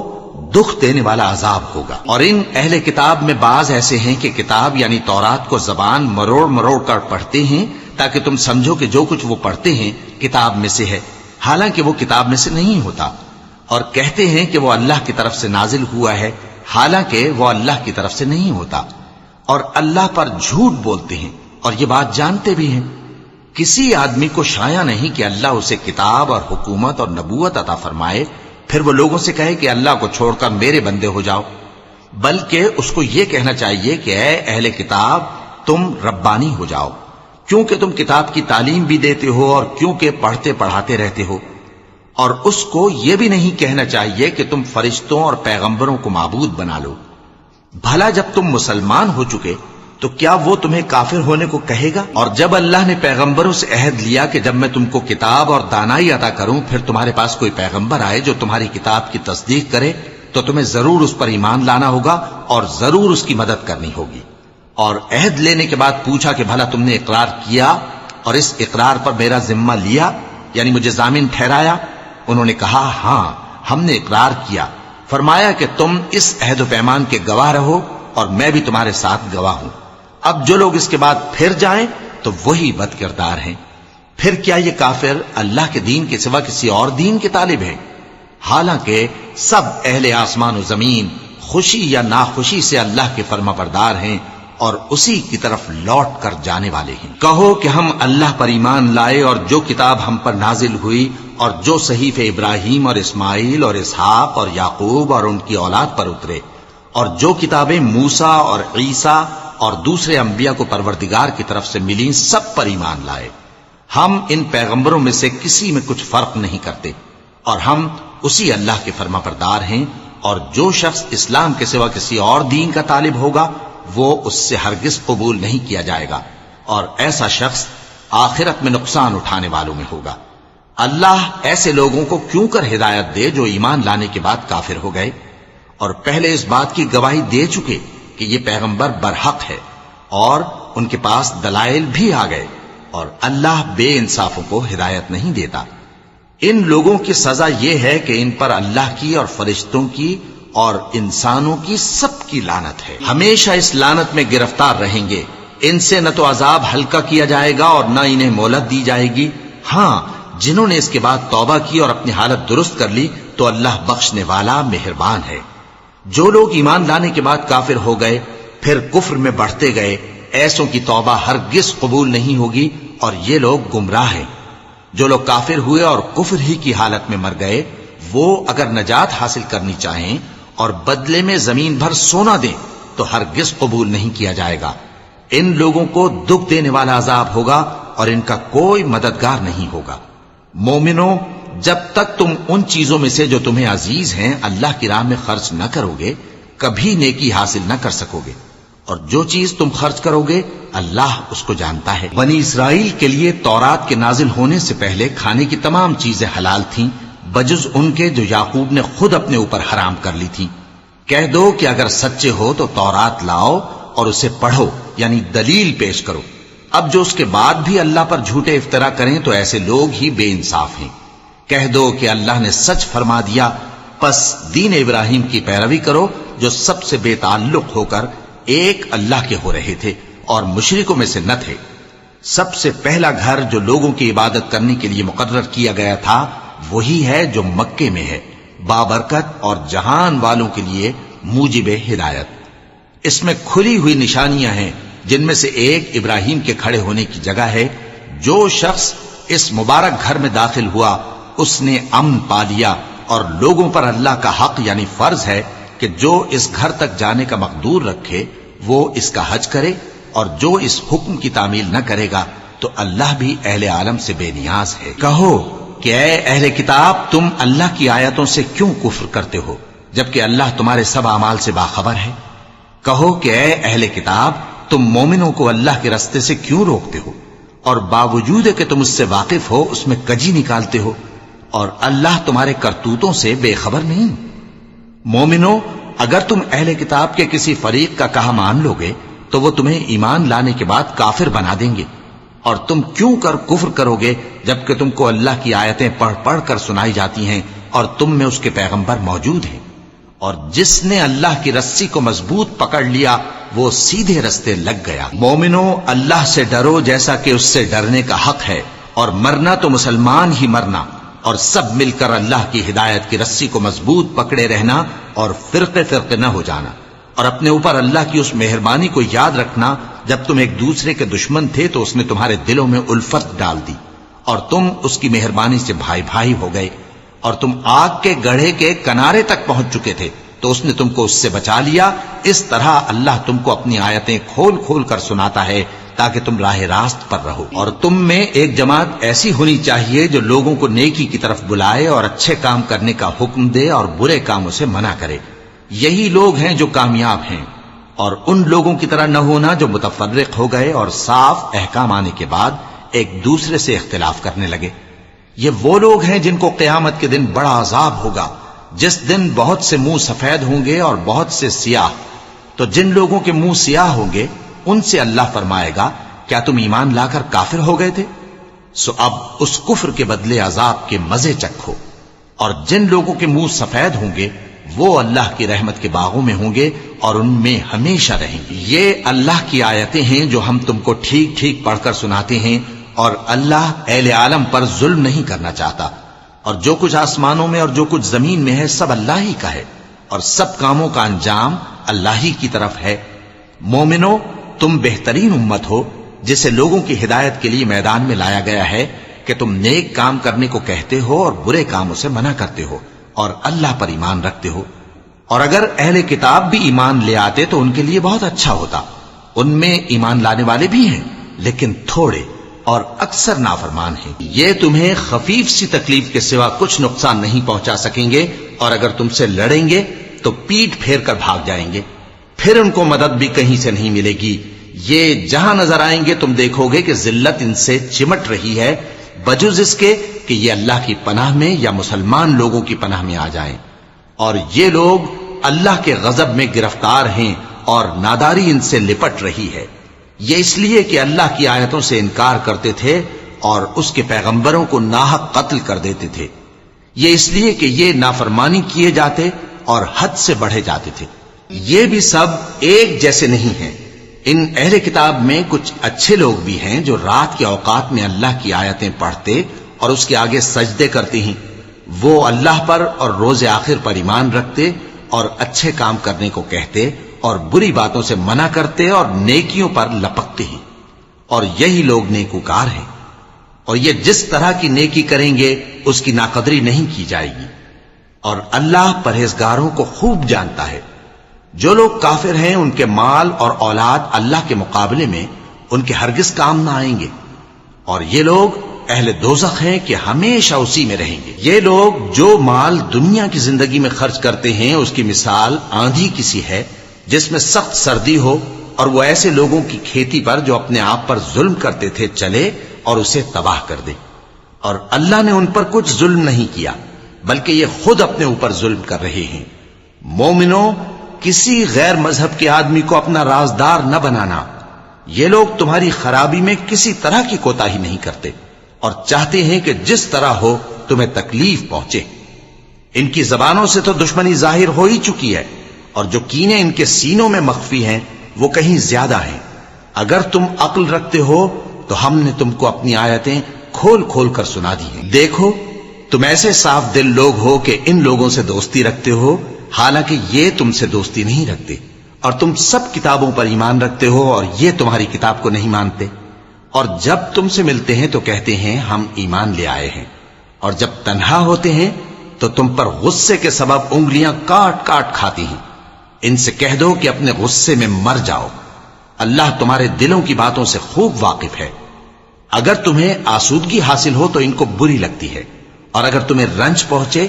B: دکھ دینے والا عذاب ہوگا۔ اور ان اہل کتاب میں بعض ایسے ہیں کہ کتاب یعنی تورات کو زبان مروڑ مروڑ کر پڑھتے ہیں تاکہ تم سمجھو کہ جو کچھ وہ پڑھتے ہیں کتاب میں سے ہے، حالانکہ وہ کتاب میں سے نہیں ہوتا، اور کہتے ہیں کہ وہ اللہ کی طرف سے نازل ہوا ہے، حالانکہ وہ اللہ کی طرف سے نہیں ہوتا، اور اللہ پر جھوٹ بولتے ہیں اور یہ بات جانتے بھی ہیں۔ کسی آدمی کو شایع نہیں کہ اللہ اسے کتاب اور حکومت اور نبوت عطا فرمائے پھر وہ لوگوں سے کہے کہ اللہ کو چھوڑ کر میرے بندے ہو جاؤ، بلکہ اس کو یہ کہنا چاہیے کہ اے اہل کتاب، تم ربانی ہو جاؤ، کیونکہ تم کتاب کی تعلیم بھی دیتے ہو اور کیونکہ پڑھتے پڑھاتے رہتے ہو۔ اور اس کو یہ بھی نہیں کہنا چاہیے کہ تم فرشتوں اور پیغمبروں کو معبود بنا لو۔ بھلا جب تم مسلمان ہو چکے تو کیا وہ تمہیں کافر ہونے کو کہے گا؟ اور جب اللہ نے پیغمبروں سے عہد لیا کہ جب میں تم کو کتاب اور دانائی عطا کروں پھر تمہارے پاس کوئی پیغمبر آئے جو تمہاری کتاب کی تصدیق کرے تو تمہیں ضرور اس پر ایمان لانا ہوگا اور ضرور اس کی مدد کرنی ہوگی۔ اور عہد لینے کے بعد پوچھا کہ بھلا تم نے اقرار کیا اور اس اقرار پر میرا ذمہ لیا، یعنی مجھے ضامن ٹھہرایا؟ انہوں نے کہا ہاں، ہم نے اقرار کیا۔ فرمایا کہ تم اس عہد و پیمان کے گواہ رہو اور میں بھی تمہارے ساتھ گواہ ہوں۔ اب جو لوگ اس کے بعد پھر جائیں تو وہی بد کردار ہیں۔ پھر کیا یہ کافر اللہ کے دین کے سوا کسی اور دین کے طالب ہیں؟ حالانکہ سب اہل آسمان و زمین خوشی یا ناخوشی سے اللہ کے فرما بردار ہیں اور اسی کی طرف لوٹ کر جانے والے ہیں۔ کہو کہ ہم اللہ پر ایمان لائے اور جو کتاب ہم پر نازل ہوئی اور جو صحیفے ابراہیم اور اسماعیل اور اسحاق اور یعقوب اور ان کی اولاد پر اترے اور جو کتابیں موسیٰ اور عیسیٰ اور دوسرے انبیاء کو پروردگار کی طرف سے ملیں، سب پر ایمان لائے۔ ہم ان پیغمبروں میں سے کسی میں کچھ فرق نہیں کرتے اور ہم اسی اللہ کے فرما بردار ہیں، اور جو شخص اسلام کے سوا کسی اور دین کا طالب ہوگا وہ اس سے ہرگز قبول نہیں کیا جائے گا، اور ایسا شخص آخرت میں نقصان اٹھانے والوں میں ہوگا۔ اللہ ایسے لوگوں کو کیوں کر ہدایت دے جو ایمان لانے کے بعد کافر ہو گئے اور پہلے اس بات کی گواہی دے چکے کہ یہ پیغمبر برحق ہے اور ان کے پاس دلائل بھی آ گئے، اور اللہ بے انصافوں کو ہدایت نہیں دیتا۔ ان لوگوں کی سزا یہ ہے کہ ان پر اللہ کی اور فرشتوں کی اور انسانوں کی سب کی لعنت ہے، ہمیشہ اس لعنت میں گرفتار رہیں گے۔ ان سے نہ تو عذاب ہلکا کیا جائے گا اور نہ انہیں مہلت دی جائے گی۔ ہاں، جنہوں نے اس کے بعد توبہ کی اور اپنی حالت درست کر لی تو اللہ بخشنے والا مہربان ہے۔ جو لوگ ایمان لانے کے بعد کافر ہو گئے پھر کفر میں بڑھتے گئے، ایسوں کی توبہ ہرگز قبول نہیں ہوگی اور یہ لوگ گمراہ ہیں۔ جو لوگ کافر ہوئے اور کفر ہی کی حالت میں مر گئے، وہ اگر نجات حاصل کرنی چاہیں اور بدلے میں زمین بھر سونا دیں تو ہرگز قبول نہیں کیا جائے گا۔ ان لوگوں کو دکھ دینے والا عذاب ہوگا اور ان کا کوئی مددگار نہیں ہوگا۔ مومنو، جب تک تم ان چیزوں میں سے جو تمہیں عزیز ہیں اللہ کی راہ میں خرچ نہ کرو گے، کبھی نیکی حاصل نہ کر سکو گے، اور جو چیز تم خرچ کرو گے اللہ اس کو جانتا ہے۔ بنی اسرائیل کے لیے تورات کے نازل ہونے سے پہلے کھانے کی تمام چیزیں حلال تھیں بجز ان کے جو یعقوب نے خود اپنے اوپر حرام کر لی تھیں۔ کہہ دو کہ اگر سچے ہو تو تورات لاؤ اور اسے پڑھو، یعنی دلیل پیش کرو۔ اب جو اس کے بعد بھی اللہ پر جھوٹے افطرا کریں تو ایسے لوگ ہی بے انصاف ہیں۔ کہہ دو کہ اللہ نے سچ فرما دیا، پس دین ابراہیم کی پیروی کرو جو سب سے بے تعلق ہو کر ایک اللہ کے ہو رہے تھے اور مشرکوں میں سے نہ تھے۔ سب سے پہلا گھر جو لوگوں کی عبادت کرنے کے لیے مقرر کیا گیا تھا وہی ہے جو مکے میں ہے، بابرکت اور جہان والوں کے لیے موجب ہدایت۔ اس میں کھلی ہوئی نشانیاں ہیں جن میں سے ایک ابراہیم کے کھڑے ہونے کی جگہ ہے۔ جو شخص اس مبارک گھر میں داخل ہوا اس نے امن پا لیا، اور لوگوں پر اللہ کا حق یعنی فرض ہے کہ جو اس گھر تک جانے کا مقدور رکھے وہ اس کا حج کرے، اور جو اس حکم کی تعمیل نہ کرے گا تو اللہ بھی اہل عالم سے بے نیاز ہے۔ کہو کہ اے اہل کتاب، تم اللہ کی آیتوں سے کیوں کفر کرتے ہو جبکہ اللہ تمہارے سب اعمال سے باخبر ہے؟ کہو کہ اے اہل کتاب، تم مومنوں کو اللہ کے رستے سے کیوں روکتے ہو اور باوجود کہ تم اس سے واقف ہو اس میں کجی نکالتے ہو، اور اللہ تمہارے کرتوتوں سے بے خبر نہیں؟ مومنو، اگر تم اہل کتاب کے کسی فریق کا کہا مان لو گے تو وہ تمہیں ایمان لانے کے بعد کافر بنا دیں گے، اور تم کیوں کر کفر کرو گے جبکہ تم کو اللہ کی آیتیں پڑھ پڑھ کر سنائی جاتی ہیں اور تم میں اس کے پیغمبر موجود ہیں۔ اور جس نے اللہ کی رسی کو مضبوط پکڑ لیا وہ سیدھے رستے لگ گیا۔ مومنو، اللہ سے ڈرو جیسا کہ اس سے ڈرنے کا حق ہے، اور مرنا تو مسلمان ہی مرنا، اور سب مل کر اللہ کی ہدایت کی رسی کو مضبوط پکڑے رہنا اور فرقے فرقے نہ ہو جانا، اور اپنے اوپر اللہ کی اس مہربانی کو یاد رکھنا جب تم ایک دوسرے کے دشمن تھے تو اس نے تمہارے دلوں میں الفت ڈال دی اور تم اس کی مہربانی سے بھائی بھائی ہو گئے، اور تم آگ کے گڑھے کے کنارے تک پہنچ چکے تھے تو اس نے تم کو اس سے بچا لیا۔ اس طرح اللہ تم کو اپنی آیتیں کھول کھول کر سناتا ہے تاکہ تم راہ راست پر رہو۔ اور تم میں ایک جماعت ایسی ہونی چاہیے جو لوگوں کو نیکی کی طرف بلائے اور اچھے کام کرنے کا حکم دے اور برے کاموں سے منع کرے۔ یہی لوگ ہیں جو کامیاب ہیں، اور ان لوگوں کی طرح نہ ہونا جو متفرق ہو گئے اور صاف احکام آنے کے بعد ایک دوسرے سے اختلاف کرنے لگے۔ یہ وہ لوگ ہیں جن کو قیامت کے دن بڑا عذاب ہوگا، جس دن بہت سے منہ سفید ہوں گے اور بہت سے سیاہ۔ تو جن لوگوں کے منہ سیاہ ہوں گے ان سے اللہ فرمائے گا، کیا تم ایمان لا کر کافر ہو گئے تھے؟ سو اب اس کفر کے بدلے عذاب کے مزے چکھو۔ اور جن لوگوں کے منہ سفید ہوں گے وہ اللہ کی رحمت کے باغوں میں ہوں گے اور ان میں ہمیشہ رہیں گے۔ یہ اللہ کی آیتیں ہیں جو ہم تم کو ٹھیک ٹھیک پڑھ کر سناتے ہیں، اور اللہ اہل عالم پر ظلم نہیں کرنا چاہتا، اور جو کچھ آسمانوں میں اور جو کچھ زمین میں ہے سب اللہ ہی کا ہے، اور سب کاموں کا انجام اللہ ہی کی طرف ہے۔ مومنو، تم بہترین امت ہو جسے لوگوں کی ہدایت کے لیے میدان میں لایا گیا ہے کہ تم نیک کام کرنے کو کہتے ہو اور برے کاموں سے منع کرتے ہو اور اللہ پر ایمان رکھتے ہو. اور اگر اہل کتاب بھی ایمان لے آتے تو ان کے لیے بہت اچھا ہوتا. ان میں ایمان لانے والے بھی ہیں لیکن تھوڑے اور اکثر نافرمان ہیں. یہ تمہیں خفیف سی تکلیف کے سوا کچھ نقصان نہیں پہنچا سکیں گے اور اگر تم سے لڑیں گے تو پیٹ پھیر کر بھاگ جائیں گے. پھر ان کو مدد بھی کہیں سے نہیں ملے گی. یہ جہاں نظر آئیں گے تم دیکھو گے کہ ذلت ان سے چمٹ رہی ہے بجز اس کے کہ یہ اللہ کی پناہ میں یا مسلمان لوگوں کی پناہ میں آ جائیں. اور یہ لوگ اللہ کے غضب میں گرفتار ہیں اور ناداری ان سے لپٹ رہی ہے. یہ اس لیے کہ اللہ کی آیتوں سے انکار کرتے تھے اور اس کے پیغمبروں کو ناحق قتل کر دیتے تھے. یہ اس لیے کہ یہ نافرمانی کیے جاتے اور حد سے بڑھے جاتے تھے. یہ بھی سب ایک جیسے نہیں ہیں. ان اہل کتاب میں کچھ اچھے لوگ بھی ہیں جو رات کے اوقات میں اللہ کی آیتیں پڑھتے اور اس کے آگے سجدے کرتے ہیں. وہ اللہ پر اور روز آخر پر ایمان رکھتے اور اچھے کام کرنے کو کہتے اور بری باتوں سے منع کرتے اور نیکیوں پر لپکتے ہیں. اور یہی لوگ نیکوکار ہیں. اور یہ جس طرح کی نیکی کریں گے اس کی ناقدری نہیں کی جائے گی. اور اللہ پرہیزگاروں کو خوب جانتا ہے. جو لوگ کافر ہیں ان کے مال اور اولاد اللہ کے مقابلے میں ان کے ہرگز کام نہ آئیں گے. اور یہ لوگ اہل دوزخ ہیں کہ ہمیشہ اسی میں رہیں گے. یہ لوگ جو مال دنیا کی زندگی میں خرچ کرتے ہیں اس کی مثال آندھی کسی ہے جس میں سخت سردی ہو اور وہ ایسے لوگوں کی کھیتی پر جو اپنے آپ پر ظلم کرتے تھے چلے اور اسے تباہ کر دے. اور اللہ نے ان پر کچھ ظلم نہیں کیا بلکہ یہ خود اپنے اوپر ظلم کر رہے ہیں. مومنوں، کسی غیر مذہب کے آدمی کو اپنا رازدار نہ بنانا. یہ لوگ تمہاری خرابی میں کسی طرح کی کوتاہی نہیں کرتے اور چاہتے ہیں کہ جس طرح ہو تمہیں تکلیف پہنچے. ان کی زبانوں سے تو دشمنی ظاہر ہو ہی چکی ہے اور جو کینے ان کے سینوں میں مخفی ہیں وہ کہیں زیادہ ہیں. اگر تم عقل رکھتے ہو تو ہم نے تم کو اپنی آیتیں کھول کھول کر سنا دی ہیں. دیکھو تم ایسے صاف دل لوگ ہو کہ ان لوگوں سے دوستی رکھتے ہو حالانکہ یہ تم سے دوستی نہیں رکھتے. اور تم سب کتابوں پر ایمان رکھتے ہو اور یہ تمہاری کتاب کو نہیں مانتے. اور جب تم سے ملتے ہیں تو کہتے ہیں ہم ایمان لے آئے ہیں اور جب تنہا ہوتے ہیں تو تم پر غصے کے سبب انگلیاں کاٹ کاٹ کھاتی ہیں. ان سے کہہ دو کہ اپنے غصے میں مر جاؤ. اللہ تمہارے دلوں کی باتوں سے خوب واقف ہے. اگر تمہیں آسودگی حاصل ہو تو ان کو بری لگتی ہے اور اگر تمہیں رنج پہنچے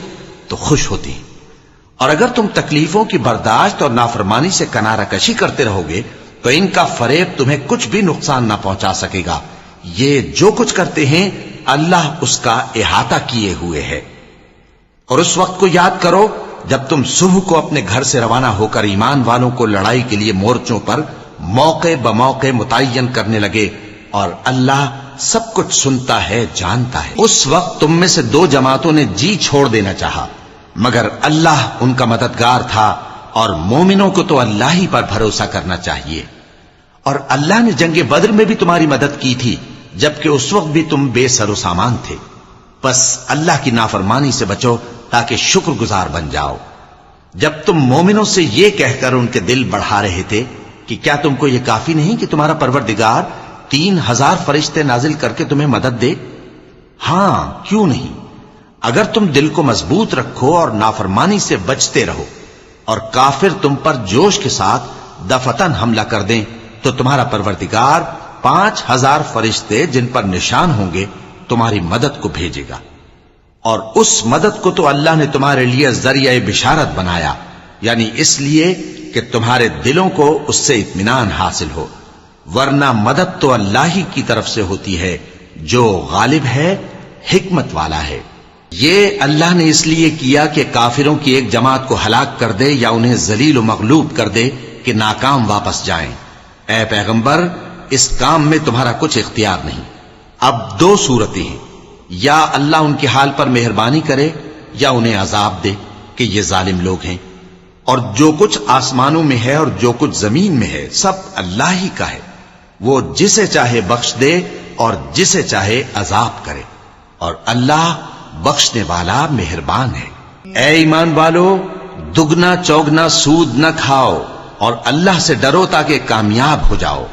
B: تو خوش ہوتی ہے. اور اگر تم تکلیفوں کی برداشت اور نافرمانی سے کنارہ کشی کرتے رہو گے تو ان کا فریب تمہیں کچھ بھی نقصان نہ پہنچا سکے گا. یہ جو کچھ کرتے ہیں اللہ اس کا احاطہ کیے ہوئے ہے. اور اس وقت کو یاد کرو جب تم صبح کو اپنے گھر سے روانہ ہو کر ایمان والوں کو لڑائی کے لیے مورچوں پر موقع بموقع متعین کرنے لگے اور اللہ سب کچھ سنتا ہے، جانتا ہے. اس وقت تم میں سے دو جماعتوں نے جی چھوڑ دینا چاہا مگر اللہ ان کا مددگار تھا اور مومنوں کو تو اللہ ہی پر بھروسہ کرنا چاہیے. اور اللہ نے جنگ بدر میں بھی تمہاری مدد کی تھی جبکہ اس وقت بھی تم بے سر و سامان تھے. بس اللہ کی نافرمانی سے بچو تاکہ شکر گزار بن جاؤ. جب تم مومنوں سے یہ کہہ کر ان کے دل بڑھا رہے تھے کہ کیا تم کو یہ کافی نہیں کہ تمہارا پروردگار 3000 فرشتے نازل کر کے تمہیں مدد دے؟ ہاں کیوں نہیں. اگر تم دل کو مضبوط رکھو اور نافرمانی سے بچتے رہو اور کافر تم پر جوش کے ساتھ دفتن حملہ کر دیں تو تمہارا پروردگار 5000 فرشتے جن پر نشان ہوں گے تمہاری مدد کو بھیجے گا. اور اس مدد کو تو اللہ نے تمہارے لیے ذریعہ بشارت بنایا، یعنی اس لیے کہ تمہارے دلوں کو اس سے اطمینان حاصل ہو، ورنہ مدد تو اللہ ہی کی طرف سے ہوتی ہے جو غالب ہے، حکمت والا ہے. یہ اللہ نے اس لیے کیا کہ کافروں کی ایک جماعت کو ہلاک کر دے یا انہیں ذلیل و مغلوب کر دے کہ ناکام واپس جائیں. اے پیغمبر، اس کام میں تمہارا کچھ اختیار نہیں. اب دو صورتیں ہیں، یا اللہ ان کے حال پر مہربانی کرے یا انہیں عذاب دے کہ یہ ظالم لوگ ہیں. اور جو کچھ آسمانوں میں ہے اور جو کچھ زمین میں ہے سب اللہ ہی کا ہے. وہ جسے چاہے بخش دے اور جسے چاہے عذاب کرے، اور اللہ بخشنے والا مہربان ہے. اے ایمان والو، دگنا چوگنا سود نہ کھاؤ اور اللہ سے ڈرو تاکہ کامیاب ہو جاؤ.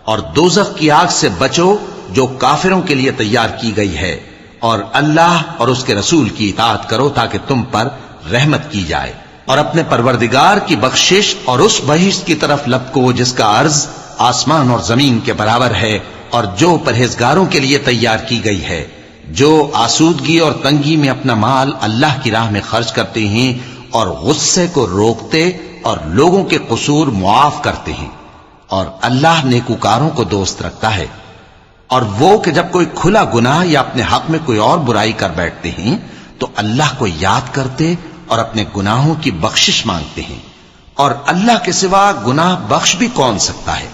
B: اور دوزخ کی آگ سے بچو جو کافروں کے لیے تیار کی گئی ہے، اور اللہ اور اس کے رسول کی اطاعت کرو تاکہ تم پر رحمت کی جائے، اور اپنے پروردگار کی بخشش اور اس بہشت کی طرف لپکو جس کا عرض آسمان اور زمین کے برابر ہے، اور جو پرہیزگاروں کے لیے تیار کی گئی ہے، جو آسودگی اور تنگی میں اپنا مال اللہ کی راہ میں خرچ کرتے ہیں اور غصے کو روکتے اور لوگوں کے قصور معاف کرتے ہیں، اور اللہ نیکوکاروں کو دوست رکھتا ہے۔ اور وہ کہ جب کوئی کھلا گناہ یا اپنے حق میں کوئی اور برائی کر بیٹھتے ہیں تو اللہ کو یاد کرتے اور اپنے گناہوں کی بخشش مانگتے ہیں، اور اللہ کے سوا گناہ بخش بھی کون سکتا ہے،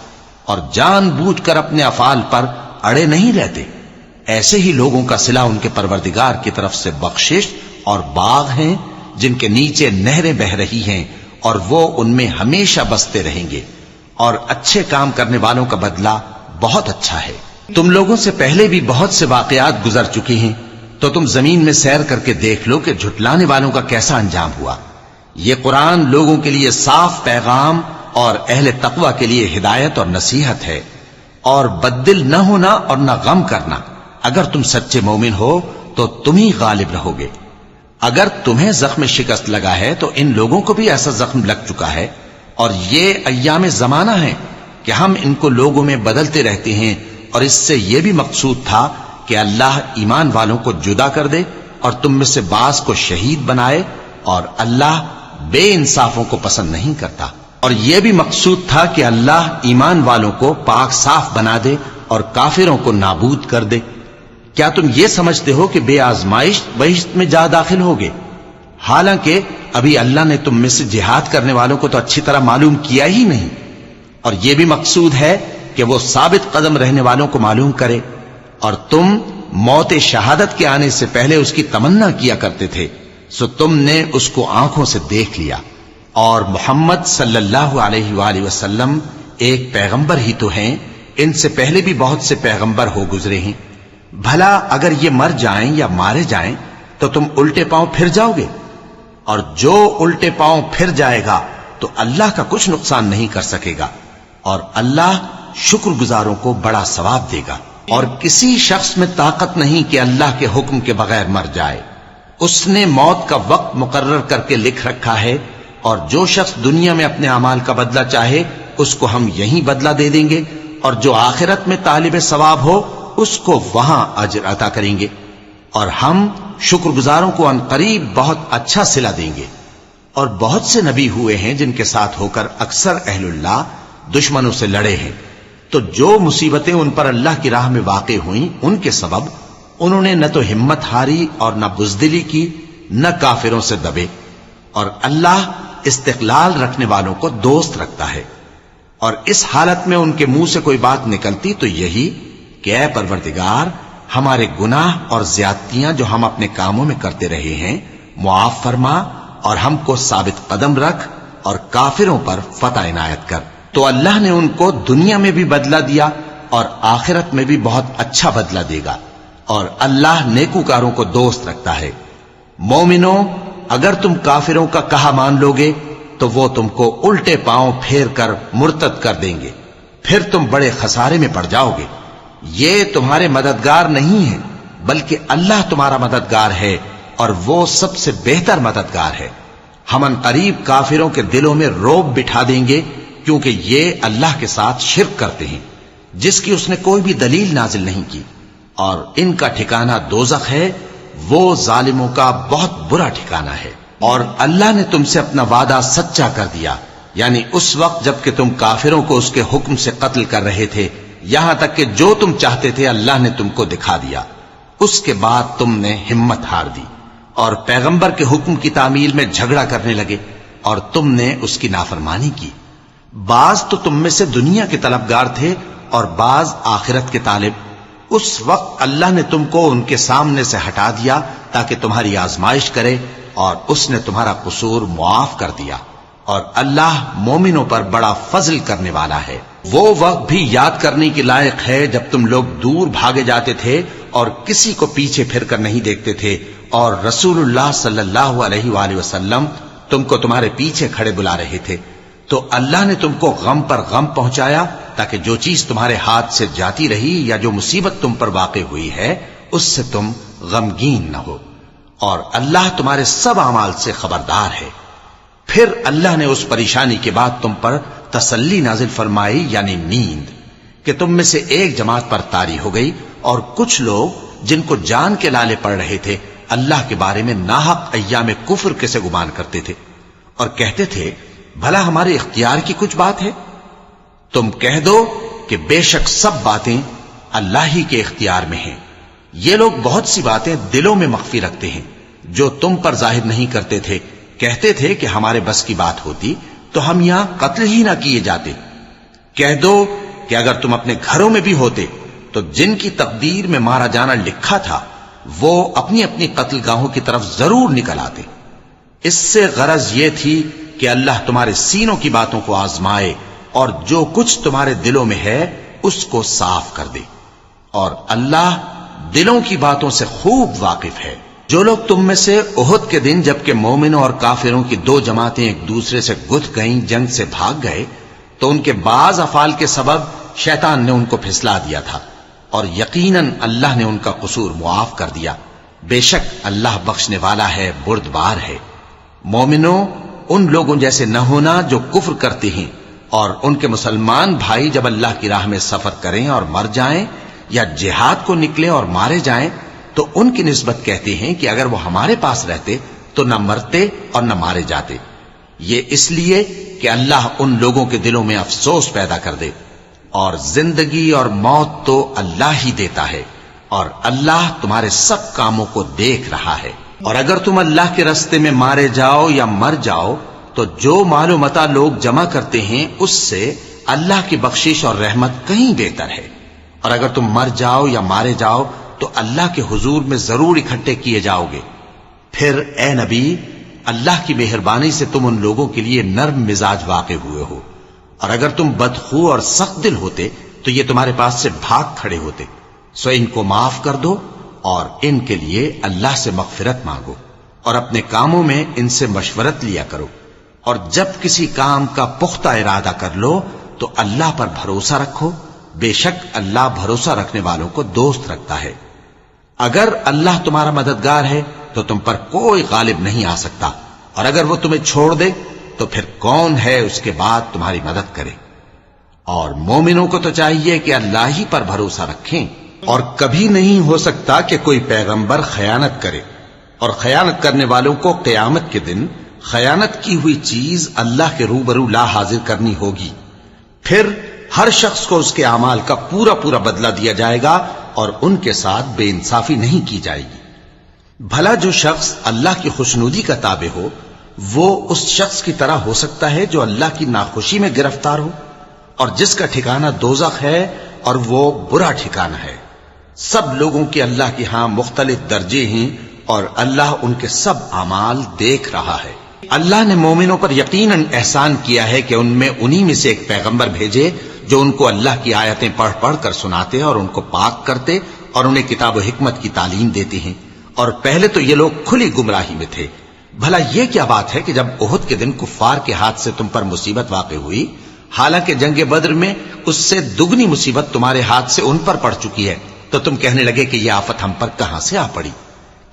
B: اور جان بوجھ کر اپنے افعال پر اڑے نہیں رہتے۔ ایسے ہی لوگوں کا صلہ ان کے پروردگار کی طرف سے بخشش اور باغ ہیں جن کے نیچے نہریں بہ رہی ہیں، اور وہ ان میں ہمیشہ بستے رہیں گے، اور اچھے کام کرنے والوں کا بدلہ بہت اچھا ہے۔ تم لوگوں سے پہلے بھی بہت سے واقعات گزر چکے ہیں، تو تم زمین میں سیر کر کے دیکھ لو کہ جھٹلانے والوں کا کیسا انجام ہوا۔ یہ قرآن لوگوں کے لیے صاف پیغام اور اہل تقوی کے لیے ہدایت اور نصیحت ہے، اور بددل نہ ہونا اور نہ غم کرنا۔ اگر تم سچے مومن ہو تو تم ہی غالب رہو گے۔ اگر تمہیں زخم شکست لگا ہے تو ان لوگوں کو بھی ایسا زخم لگ چکا ہے، اور یہ ایام زمانہ ہے کہ ہم ان کو لوگوں میں بدلتے رہتے ہیں، اور اس سے یہ بھی مقصود تھا کہ اللہ ایمان والوں کو جدا کر دے اور تم میں سے بعض کو شہید بنائے، اور اللہ بے انصافوں کو پسند نہیں کرتا۔ اور یہ بھی مقصود تھا کہ اللہ ایمان والوں کو پاک صاف بنا دے اور کافروں کو نابود کر دے۔ کیا تم یہ سمجھتے ہو کہ بے آزمائش بہشت میں جا داخل ہوگے؟ حالانکہ ابھی اللہ نے تم میں سے جہاد کرنے والوں کو تو اچھی طرح معلوم کیا ہی نہیں، اور یہ بھی مقصود ہے کہ وہ ثابت قدم رہنے والوں کو معلوم کرے۔ اور تم موت شہادت کے آنے سے پہلے اس کی تمنا کیا کرتے تھے، سو تم نے اس کو آنکھوں سے دیکھ لیا۔ اور محمد صلی اللہ علیہ وآلہ وسلم ایک پیغمبر ہی تو ہیں، ان سے پہلے بھی بہت سے پیغمبر ہو گزرے ہیں۔ بھلا اگر یہ مر جائیں یا مارے جائیں تو تم الٹے پاؤں پھر جاؤ گے؟ اور جو الٹے پاؤں پھر جائے گا تو اللہ کا کچھ نقصان نہیں کر سکے گا، اور اللہ شکر گزاروں کو بڑا ثواب دے گا۔ اور کسی شخص میں طاقت نہیں کہ اللہ کے حکم کے بغیر مر جائے، اس نے موت کا وقت مقرر کر کے لکھ رکھا ہے، اور جو شخص دنیا میں اپنے اعمال کا بدلہ چاہے اس کو ہم یہیں بدلہ دے دیں گے، اور جو آخرت میں طالب ثواب ہو اس کو وہاں اجر عطا کریں گے، اور ہم شکر گزاروں کو عنقریب بہت اچھا صلہ دیں گے۔ اور بہت سے نبی ہوئے ہیں جن کے ساتھ ہو کر اکثر اہل اللہ دشمنوں سے لڑے ہیں، تو جو مصیبتیں ان پر اللہ کی راہ میں واقع ہوئیں ان کے سبب انہوں نے نہ تو ہمت ہاری اور نہ بزدلی کی، نہ کافروں سے دبے، اور اللہ استقلال رکھنے والوں کو دوست رکھتا ہے۔ اور اس حالت میں ان کے منہ سے کوئی بات نکلتی تو یہی کہ اے پروردگار، ہمارے گناہ اور زیادتیاں جو ہم اپنے کاموں میں کرتے رہے ہیں معاف فرما، اور ہم کو ثابت قدم رکھ، اور کافروں پر فتح عنایت کر۔ تو اللہ نے ان کو دنیا میں بھی بدلہ دیا اور آخرت میں بھی بہت اچھا بدلہ دے گا، اور اللہ نیکوکاروں کو دوست رکھتا ہے۔ مومنوں، اگر تم کافروں کا کہا مان لوگے تو وہ تم کو الٹے پاؤں پھیر کر مرتد کر دیں گے، پھر تم بڑے خسارے میں پڑ جاؤ گے۔ یہ تمہارے مددگار نہیں ہیں بلکہ اللہ تمہارا مددگار ہے، اور وہ سب سے بہتر مددگار ہے۔ ہم عنقریب کافروں کے دلوں میں رعب بٹھا دیں گے، کیونکہ یہ اللہ کے ساتھ شرک کرتے ہیں جس کی اس نے کوئی بھی دلیل نازل نہیں کی، اور ان کا ٹھکانہ دوزخ ہے، وہ ظالموں کا بہت برا ٹھکانہ ہے۔ اور اللہ نے تم سے اپنا وعدہ سچا کر دیا، یعنی اس وقت جب کہ تم کافروں کو اس کے حکم سے قتل کر رہے تھے، یہاں تک کہ جو تم چاہتے تھے اللہ نے تم کو دکھا دیا۔ اس کے بعد تم نے ہمت ہار دی اور پیغمبر کے حکم کی تعمیل میں جھگڑا کرنے لگے، اور تم نے اس کی نافرمانی کی۔ بعض تو تم میں سے دنیا کے طلبگار تھے اور بعض آخرت کے طالب۔ اس وقت اللہ نے تم کو ان کے سامنے سے ہٹا دیا تاکہ تمہاری آزمائش کرے، اور اس نے تمہارا قصور معاف کر دیا، اور اللہ مومنوں پر بڑا فضل کرنے والا ہے۔ وہ وقت بھی یاد کرنے کے لائق ہے جب تم لوگ دور بھاگے جاتے تھے اور کسی کو پیچھے پھر کر نہیں دیکھتے تھے، اور رسول اللہ صلی اللہ علیہ وآلہ وسلم تم کو تمہارے پیچھے کھڑے بلا رہے تھے، تو اللہ نے تم کو غم پر غم پہنچایا تاکہ جو چیز تمہارے ہاتھ سے جاتی رہی یا جو مصیبت تم پر واقع ہوئی ہے اس سے تم غمگین نہ ہو، اور اللہ تمہارے سب اعمال سے خبردار ہے۔ پھر اللہ نے اس پریشانی کے بعد تم پر تسلی نازل فرمائی، یعنی نیند، کہ تم میں سے ایک جماعت پر طاری ہو گئی، اور کچھ لوگ جن کو جان کے لالے پڑ رہے تھے اللہ کے بارے میں ناحق ایام کفر کے سے گمان کرتے تھے اور کہتے تھے بھلا ہمارے اختیار کی کچھ بات ہے؟ تم کہہ دو کہ بے شک سب باتیں اللہ ہی کے اختیار میں ہیں۔ یہ لوگ بہت سی باتیں دلوں میں مخفی رکھتے ہیں جو تم پر ظاہر نہیں کرتے تھے۔ کہتے تھے کہ ہمارے بس کی بات ہوتی تو ہم یہاں قتل ہی نہ کیے جاتے۔ کہہ دو کہ اگر تم اپنے گھروں میں بھی ہوتے تو جن کی تقدیر میں مارا جانا لکھا تھا وہ اپنی اپنی قتل گاہوں کی طرف ضرور نکل آتے۔ اس سے غرض یہ تھی کہ اللہ تمہارے سینوں کی باتوں کو آزمائے اور جو کچھ تمہارے دلوں میں ہے اس کو صاف کر دے، اور اللہ دلوں کی باتوں سے خوب واقف ہے۔ جو لوگ تم میں سے احد کے دن جبکہ مومنوں اور کافروں کی دو جماعتیں ایک دوسرے سے گتھ گئیں جنگ سے بھاگ گئے تو ان کے بعض افعال کے سبب شیطان نے ان کو پھسلا دیا تھا، اور یقیناً اللہ نے ان کا قصور معاف کر دیا۔ بے شک اللہ بخشنے والا ہے، بردبار ہے۔ مومنوں، ان لوگوں جیسے نہ ہونا جو کفر کرتے ہیں، اور ان کے مسلمان بھائی جب اللہ کی راہ میں سفر کریں اور مر جائیں یا جہاد کو نکلیں اور مارے جائیں تو ان کی نسبت کہتے ہیں کہ اگر وہ ہمارے پاس رہتے تو نہ مرتے اور نہ مارے جاتے۔ یہ اس لیے کہ اللہ ان لوگوں کے دلوں میں افسوس پیدا کر دے، اور زندگی اور موت تو اللہ ہی دیتا ہے، اور اللہ تمہارے سب کاموں کو دیکھ رہا ہے۔ اور اگر تم اللہ کے راستے میں مارے جاؤ یا مر جاؤ تو جو مال و متاع لوگ جمع کرتے ہیں اس سے اللہ کی بخشش اور رحمت کہیں بہتر ہے، اور اگر تم مر جاؤ یا مارے جاؤ تو اللہ کے حضور میں ضرور اکٹھے کیے جاؤ گے۔ پھر اے نبی، اللہ کی مہربانی سے تم ان لوگوں کے لیے نرم مزاج واقع ہوئے ہو، اور اگر تم بدخو اور سخت دل ہوتے تو یہ تمہارے پاس سے بھاگ کھڑے ہوتے۔ سو ان کو معاف کر دو اور ان کے لیے اللہ سے مغفرت مانگو، اور اپنے کاموں میں ان سے مشورت لیا کرو، اور جب کسی کام کا پختہ ارادہ کر لو تو اللہ پر بھروسہ رکھو، بے شک اللہ بھروسہ رکھنے والوں کو دوست رکھتا ہے۔ اگر اللہ تمہارا مددگار ہے تو تم پر کوئی غالب نہیں آ سکتا، اور اگر وہ تمہیں چھوڑ دے تو پھر کون ہے اس کے بعد تمہاری مدد کرے؟ اور مومنوں کو تو چاہیے کہ اللہ ہی پر بھروسہ رکھیں، اور کبھی نہیں ہو سکتا کہ کوئی پیغمبر خیانت کرے، اور خیانت کرنے والوں کو قیامت کے دن خیانت کی ہوئی چیز اللہ کے روبرو لا حاضر کرنی ہوگی۔ پھر ہر شخص کو اس کے اعمال کا پورا پورا بدلہ دیا جائے گا، اور ان کے ساتھ بے انصافی نہیں کی جائے گی۔ بھلا جو شخص اللہ کی خوشنودی کا تابع ہو وہ اس شخص کی طرح ہو سکتا ہے جو اللہ کی ناخوشی میں گرفتار ہو، اور جس کا ٹھکانہ دوزخ ہے اور وہ برا ٹھکانہ ہے۔ سب لوگوں کے اللہ کے ہاں مختلف درجے ہیں، اور اللہ ان کے سب اعمال دیکھ رہا ہے۔ اللہ نے مومنوں پر یقیناً احسان کیا ہے کہ ان میں انہی میں سے ایک پیغمبر بھیجے جو ان کو اللہ کی آیتیں پڑھ پڑھ کر سناتے اور ان کو پاک کرتے اور انہیں کتاب و حکمت کی تعلیم دیتے ہیں، اور پہلے تو یہ لوگ کھلی گمراہی میں تھے۔ بھلا یہ کیا بات ہے کہ جب احد کے دن کفار کے ہاتھ سے تم پر مصیبت واقع ہوئی، حالانکہ جنگ بدر میں اس سے دگنی مصیبت تمہارے ہاتھ سے ان پر پڑ چکی ہے، تو تم کہنے لگے کہ یہ آفت ہم پر کہاں سے آ پڑی؟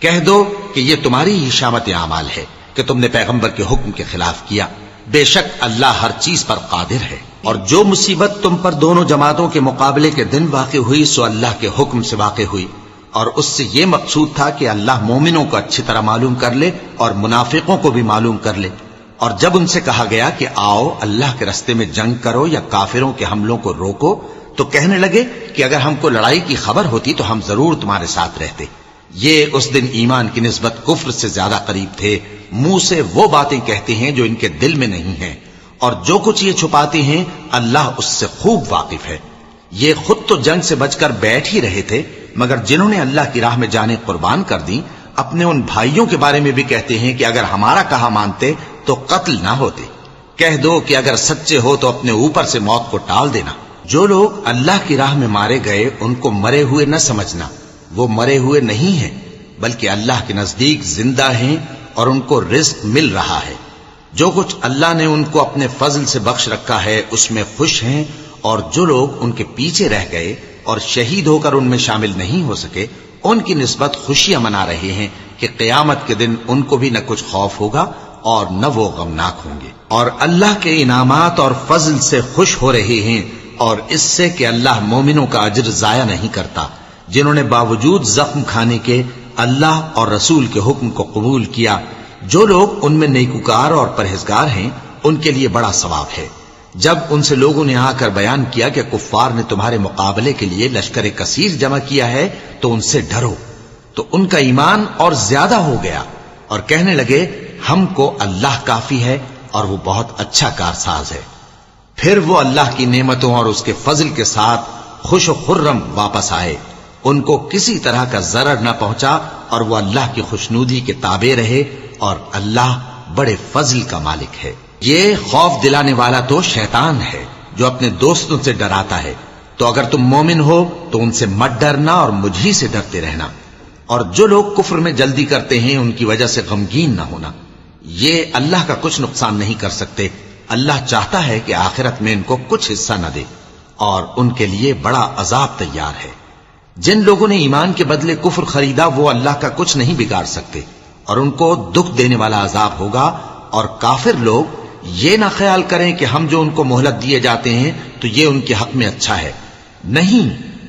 B: کہہ دو کہ یہ تمہاری ہی شامت اعمال ہے کہ تم نے پیغمبر کے حکم کے خلاف کیا، بے شک اللہ ہر چیز پر قادر ہے۔ اور جو مصیبت تم پر دونوں جماعتوں کے مقابلے کے دن واقع ہوئی سو اللہ کے حکم سے واقع ہوئی، اور اس سے یہ مقصود تھا کہ اللہ مومنوں کو اچھی طرح معلوم کر لے اور منافقوں کو بھی معلوم کر لے۔ اور جب ان سے کہا گیا کہ آؤ اللہ کے راستے میں جنگ کرو یا کافروں کے حملوں کو روکو، تو کہنے لگے کہ اگر ہم کو لڑائی کی خبر ہوتی تو ہم ضرور تمہارے ساتھ رہتے۔ یہ اس دن ایمان کی نسبت کفر سے زیادہ قریب تھے، منہ سے وہ باتیں کہتے ہیں جو ان کے دل میں نہیں ہیں، اور جو کچھ یہ چھپاتے ہیں اللہ اس سے خوب واقف ہے۔ یہ خود تو جنگ سے بچ کر بیٹھ ہی رہے تھے، مگر جنہوں نے اللہ کی راہ میں جانیں قربان کر دیں اپنے ان بھائیوں کے بارے میں بھی کہتے ہیں کہ اگر ہمارا کہا مانتے تو قتل نہ ہوتے۔ کہہ دو کہ اگر سچے ہو تو اپنے اوپر سے موت کو ٹال دینا۔ جو لوگ اللہ کی راہ میں مارے گئے ان کو مرے ہوئے نہ سمجھنا، وہ مرے ہوئے نہیں ہیں بلکہ اللہ کے نزدیک زندہ ہیں اور ان کو رزق مل رہا ہے۔ جو کچھ اللہ نے ان کو اپنے فضل سے بخش رکھا ہے اس میں خوش ہیں، اور جو لوگ ان کے پیچھے رہ گئے اور شہید ہو کر ان میں شامل نہیں ہو سکے ان کی نسبت خوشیاں منا رہے ہیں کہ قیامت کے دن ان کو بھی نہ کچھ خوف ہوگا اور نہ وہ غمناک ہوں گے، اور اللہ کے انعامات اور فضل سے خوش ہو رہے ہیں، اور اس سے کہ اللہ مومنوں کا اجر ضائع نہیں کرتا جنہوں نے باوجود زخم کھانے کے اللہ اور رسول کے حکم کو قبول کیا۔ جو لوگ ان میں نیکوکار اور پرہیزگار ہیں ان کے لیے بڑا ثواب ہے۔ جب ان سے لوگوں نے آ کر بیان کیا کہ کفار نے تمہارے مقابلے کے لیے لشکر کثیر جمع کیا ہے تو ان سے ڈرو، تو ان کا ایمان اور زیادہ ہو گیا اور کہنے لگے ہم کو اللہ کافی ہے اور وہ بہت اچھا کارساز ہے۔ پھر وہ اللہ کی نعمتوں اور اس کے فضل کے ساتھ خوش و خرم واپس آئے، ان کو کسی طرح کا ضرر نہ پہنچا اور وہ اللہ کی خوشنودی کے تابع رہے، اور اللہ بڑے فضل کا مالک ہے۔ یہ خوف دلانے والا تو شیطان ہے جو اپنے دوستوں سے ڈراتا ہے، تو اگر تم مومن ہو تو ان سے مت ڈرنا اور مجھ ہی سے ڈرتے رہنا، اور جو لوگ کفر میں جلدی کرتے ہیں ان کی وجہ سے غمگین نہ ہونا، یہ اللہ کا کچھ نقصان نہیں کر سکتے۔ اللہ چاہتا ہے کہ آخرت میں ان کو کچھ حصہ نہ دے، اور ان کے لیے بڑا عذاب تیار ہے۔ جن لوگوں نے ایمان کے بدلے کفر خریدا وہ اللہ کا کچھ نہیں بگاڑ سکتے، اور ان کو دکھ دینے والا عذاب ہوگا۔ اور کافر لوگ یہ نہ خیال کریں کہ ہم جو ان کو مہلت دیے جاتے ہیں تو یہ ان کے حق میں اچھا ہے، نہیں،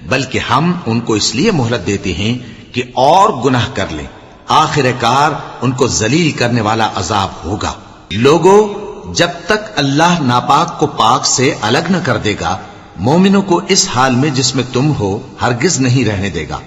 B: بلکہ ہم ان کو اس لیے مہلت دیتے ہیں کہ اور گناہ کر لیں، آخر کار ان کو ذلیل کرنے والا عذاب ہوگا۔ لوگوں، جب تک اللہ ناپاک کو پاک سے الگ نہ کر دے گا مومنوں کو اس حال میں جس میں تم ہو ہرگز نہیں رہنے دے گا،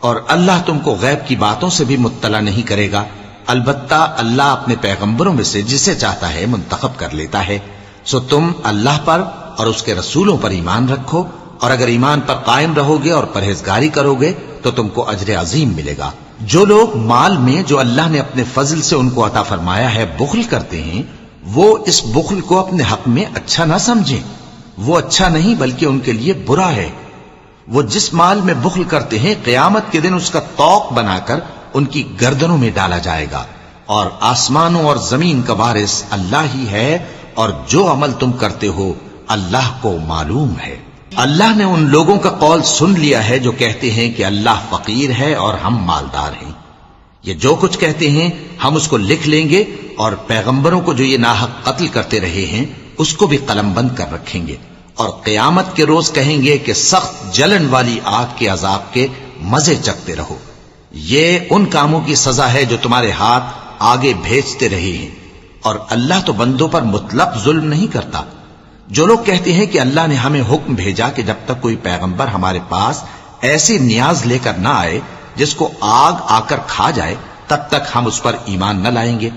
B: اور اللہ تم کو غیب کی باتوں سے بھی مطلع نہیں کرے گا۔ البتہ اللہ اپنے پیغمبروں میں سے جسے چاہتا ہے منتخب کر لیتا ہے۔ سو تم اللہ پر اور اس کے رسولوں پر ایمان رکھو، اور اگر ایمان پر قائم رہو گے اور پرہیزگاری کرو گے تو تم کو اجر عظیم ملے گا۔ جو لوگ مال میں جو اللہ نے اپنے فضل سے ان کو عطا فرمایا ہے بخل کرتے ہیں، وہ اس بخل کو اپنے حق میں اچھا نہ سمجھیں، وہ اچھا نہیں بلکہ ان کے لیے برا ہے۔ وہ جس مال میں بخل کرتے ہیں قیامت کے دن اس کا طوق بنا کر ان کی گردنوں میں ڈالا جائے گا، اور آسمانوں اور زمین کا وارث اللہ ہی ہے، اور جو عمل تم کرتے ہو اللہ کو معلوم ہے۔ اللہ نے ان لوگوں کا قول سن لیا ہے جو کہتے ہیں کہ اللہ فقیر ہے اور ہم مالدار ہیں۔ یہ جو کچھ کہتے ہیں ہم اس کو لکھ لیں گے، اور پیغمبروں کو جو یہ ناحق قتل کرتے رہے ہیں اس کو بھی قلم بند کر رکھیں گے، اور قیامت کے روز کہیں گے کہ سخت جلن والی آگ کے عذاب کے مزے چکھتے رہو۔ یہ ان کاموں کی سزا ہے جو تمہارے ہاتھ آگے بھیجتے رہے ہیں، اور اللہ تو بندوں پر مطلق ظلم نہیں کرتا۔ جو لوگ کہتے ہیں کہ اللہ نے ہمیں حکم بھیجا کہ جب تک کوئی پیغمبر ہمارے پاس ایسی نیاز لے کر نہ آئے جس کو آگ آ کر کھا جائے تب تک ہم اس پر ایمان نہ لائیں گے،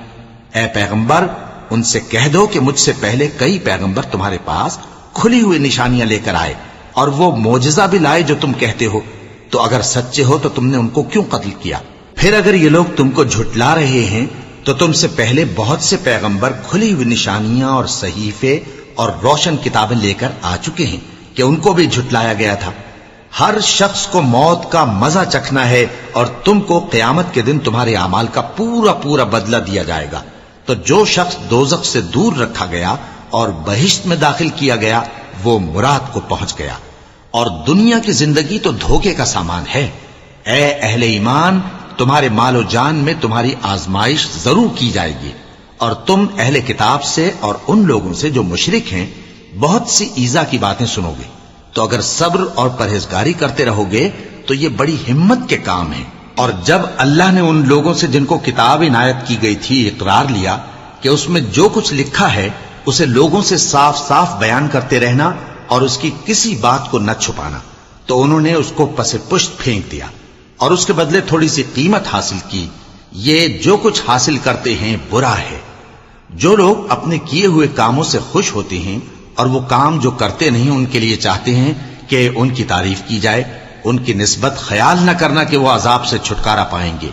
B: اے پیغمبر ان سے کہہ دو کہ مجھ سے پہلے کئی پیغمبر تمہارے پاس کھلی ہوئی نشانیاں لے کر آئے اور وہ معجزہ بھی لائے جو تم کہتے ہو، تو اگر سچے ہو تو تم نے ان کو کیوں قتل کیا؟ پھر اگر یہ لوگ تم کو جھٹلا رہے ہیں تو تم سے پہلے بہت سے پیغمبر کھلی ہوئی نشانیاں اور صحیفے اور روشن کتابیں لے کر آ چکے ہیں کہ ان کو بھی جھٹلایا گیا تھا۔ ہر شخص کو موت کا مزہ چکھنا ہے، اور تم کو قیامت کے دن تمہارے اعمال کا پورا پورا بدلہ دیا جائے گا۔ تو جو شخص دوزخ سے دور رکھا گیا اور بہشت میں داخل کیا گیا وہ مراد کو پہنچ گیا، اور دنیا کی زندگی تو دھوکے کا سامان ہے۔ اے اہل ایمان، تمہارے مال و جان میں تمہاری آزمائش ضرور کی جائے گی، اور تم اہل کتاب سے اور ان لوگوں سے جو مشرک ہیں بہت سی ایذا کی باتیں سنو گے، تو اگر صبر اور پرہیزگاری کرتے رہو گے تو یہ بڑی ہمت کے کام ہیں۔ اور جب اللہ نے ان لوگوں سے جن کو کتاب عنایت کی گئی تھی اقرار لیا کہ اس میں جو کچھ لکھا ہے اسے لوگوں سے صاف صاف بیان کرتے رہنا اور اس کی کسی بات کو نہ چھپانا، تو انہوں نے اس کو پس پشت پھینک دیا اور اس کے بدلے تھوڑی سی قیمت حاصل کی۔ یہ جو کچھ حاصل کرتے ہیں برا ہے۔ جو لوگ اپنے کیے ہوئے کاموں سے خوش ہوتے ہیں اور وہ کام جو کرتے نہیں ان کے لیے چاہتے ہیں کہ ان کی تعریف کی جائے، ان کی نسبت خیال نہ کرنا کہ وہ عذاب سے چھٹکارا پائیں گے،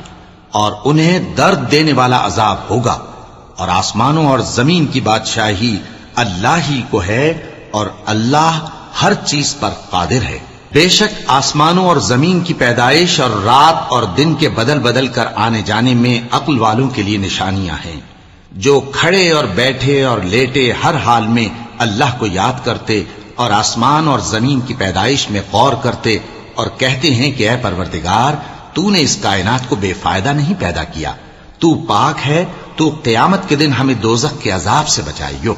B: اور انہیں درد دینے والا عذاب ہوگا۔ اور آسمانوں اور زمین کی بادشاہی اللہ ہی کو ہے، اور اللہ ہر چیز پر قادر ہے۔ بے شک آسمانوں اور زمین کی پیدائش اور رات اور دن کے بدل بدل کر آنے جانے میں عقل والوں کے لیے نشانیاں ہیں۔ جو کھڑے اور بیٹھے اور لیٹے ہر حال میں اللہ کو یاد کرتے اور آسمان اور زمین کی پیدائش میں غور کرتے اور کہتے ہیں کہ اے پروردگار تو نے اس کائنات کو بے فائدہ نہیں پیدا کیا، تو پاک ہے، تو قیامت کے دن ہمیں دوزخ کے عذاب سے بچائیو۔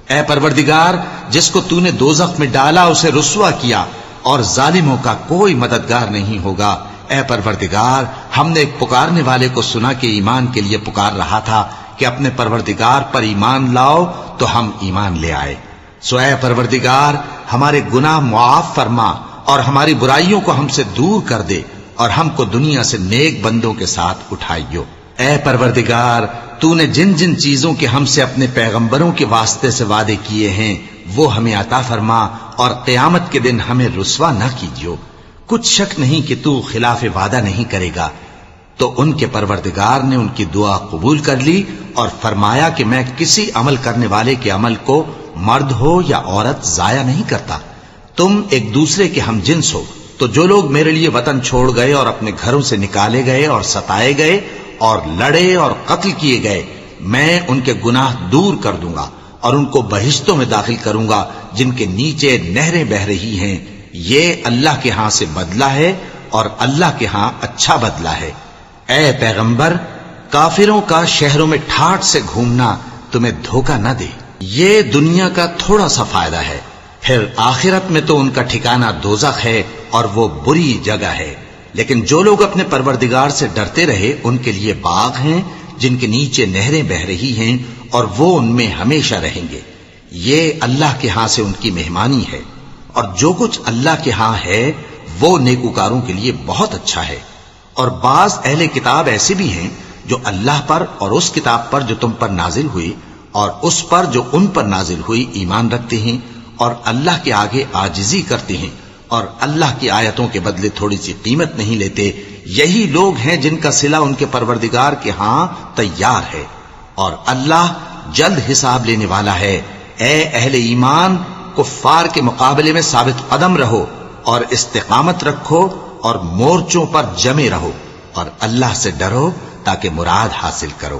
B: اے پروردگار جس کو تو نے دوزخ میں ڈالا اسے رسوا کیا اور ظالموں کا کوئی مددگار نہیں ہوگا۔ اے پروردگار ہم نے ایک پکارنے والے کو سنا کہ ایمان کے لیے پکار رہا تھا کہ اپنے پروردگار پر ایمان لاؤ تو ہم ایمان لے آئے۔ سو اے پروردگار ہمارے گناہ معاف فرما اور ہماری برائیوں کو ہم سے دور کر دے اور ہم کو دنیا سے نیک بندوں کے ساتھ اٹھائیو۔ اے پروردگار تو نے جن جن چیزوں کے ہم سے اپنے پیغمبروں کے واسطے سے وعدے کیے ہیں وہ ہمیں عطا فرما اور قیامت کے دن ہمیں رسوا نہ کیجیو۔ کچھ شک نہیں کہ تو خلاف وعدہ نہیں کرے گا۔ تو ان کے پروردگار نے ان کی دعا قبول کر لی اور فرمایا کہ میں کسی عمل کرنے والے کے عمل کو مرد ہو یا عورت ضائع نہیں کرتا۔ تم ایک دوسرے کے ہم جنس ہو، تو جو لوگ میرے لیے وطن چھوڑ گئے اور اپنے گھروں سے نکالے گئے اور ستائے گئے اور لڑے اور قتل کیے گئے، میں ان کے گناہ دور کر دوں گا اور ان کو بہشتوں میں داخل کروں گا جن کے نیچے نہریں بہ رہی ہیں۔ یہ اللہ کے ہاں سے بدلہ ہے اور اللہ کے ہاں اچھا بدلہ ہے۔ اے پیغمبر کافروں کا شہروں میں ٹھاٹ سے گھومنا تمہیں دھوکہ نہ دے، یہ دنیا کا تھوڑا سا فائدہ ہے، پھر آخرت میں تو ان کا ٹھکانہ دوزخ ہے اور وہ بری جگہ ہے۔ لیکن جو لوگ اپنے پروردگار سے ڈرتے رہے ان کے لیے باغ ہیں جن کے نیچے نہریں بہ رہی ہیں اور وہ ان میں ہمیشہ رہیں گے۔ یہ اللہ کے ہاں سے ان کی مہمانی ہے، اور جو کچھ اللہ کے ہاں ہے وہ نیکوکاروں کے لیے بہت اچھا ہے۔ اور بعض اہل کتاب ایسے بھی ہیں جو اللہ پر اور اس کتاب پر جو تم پر نازل ہوئی اور اس پر جو ان پر نازل ہوئی ایمان رکھتے ہیں اور اللہ کے آگے عاجزی کرتے ہیں اور اللہ کی آیتوں کے بدلے تھوڑی سی قیمت نہیں لیتے۔ یہی لوگ ہیں جن کا صلہ ان کے پروردگار کے ہاں تیار ہے، اور اللہ جلد حساب لینے والا ہے۔ اے اہل ایمان کفار کے مقابلے میں ثابت قدم رہو اور استقامت رکھو اور مورچوں پر جمے رہو اور اللہ سے ڈرو تاکہ مراد حاصل کرو۔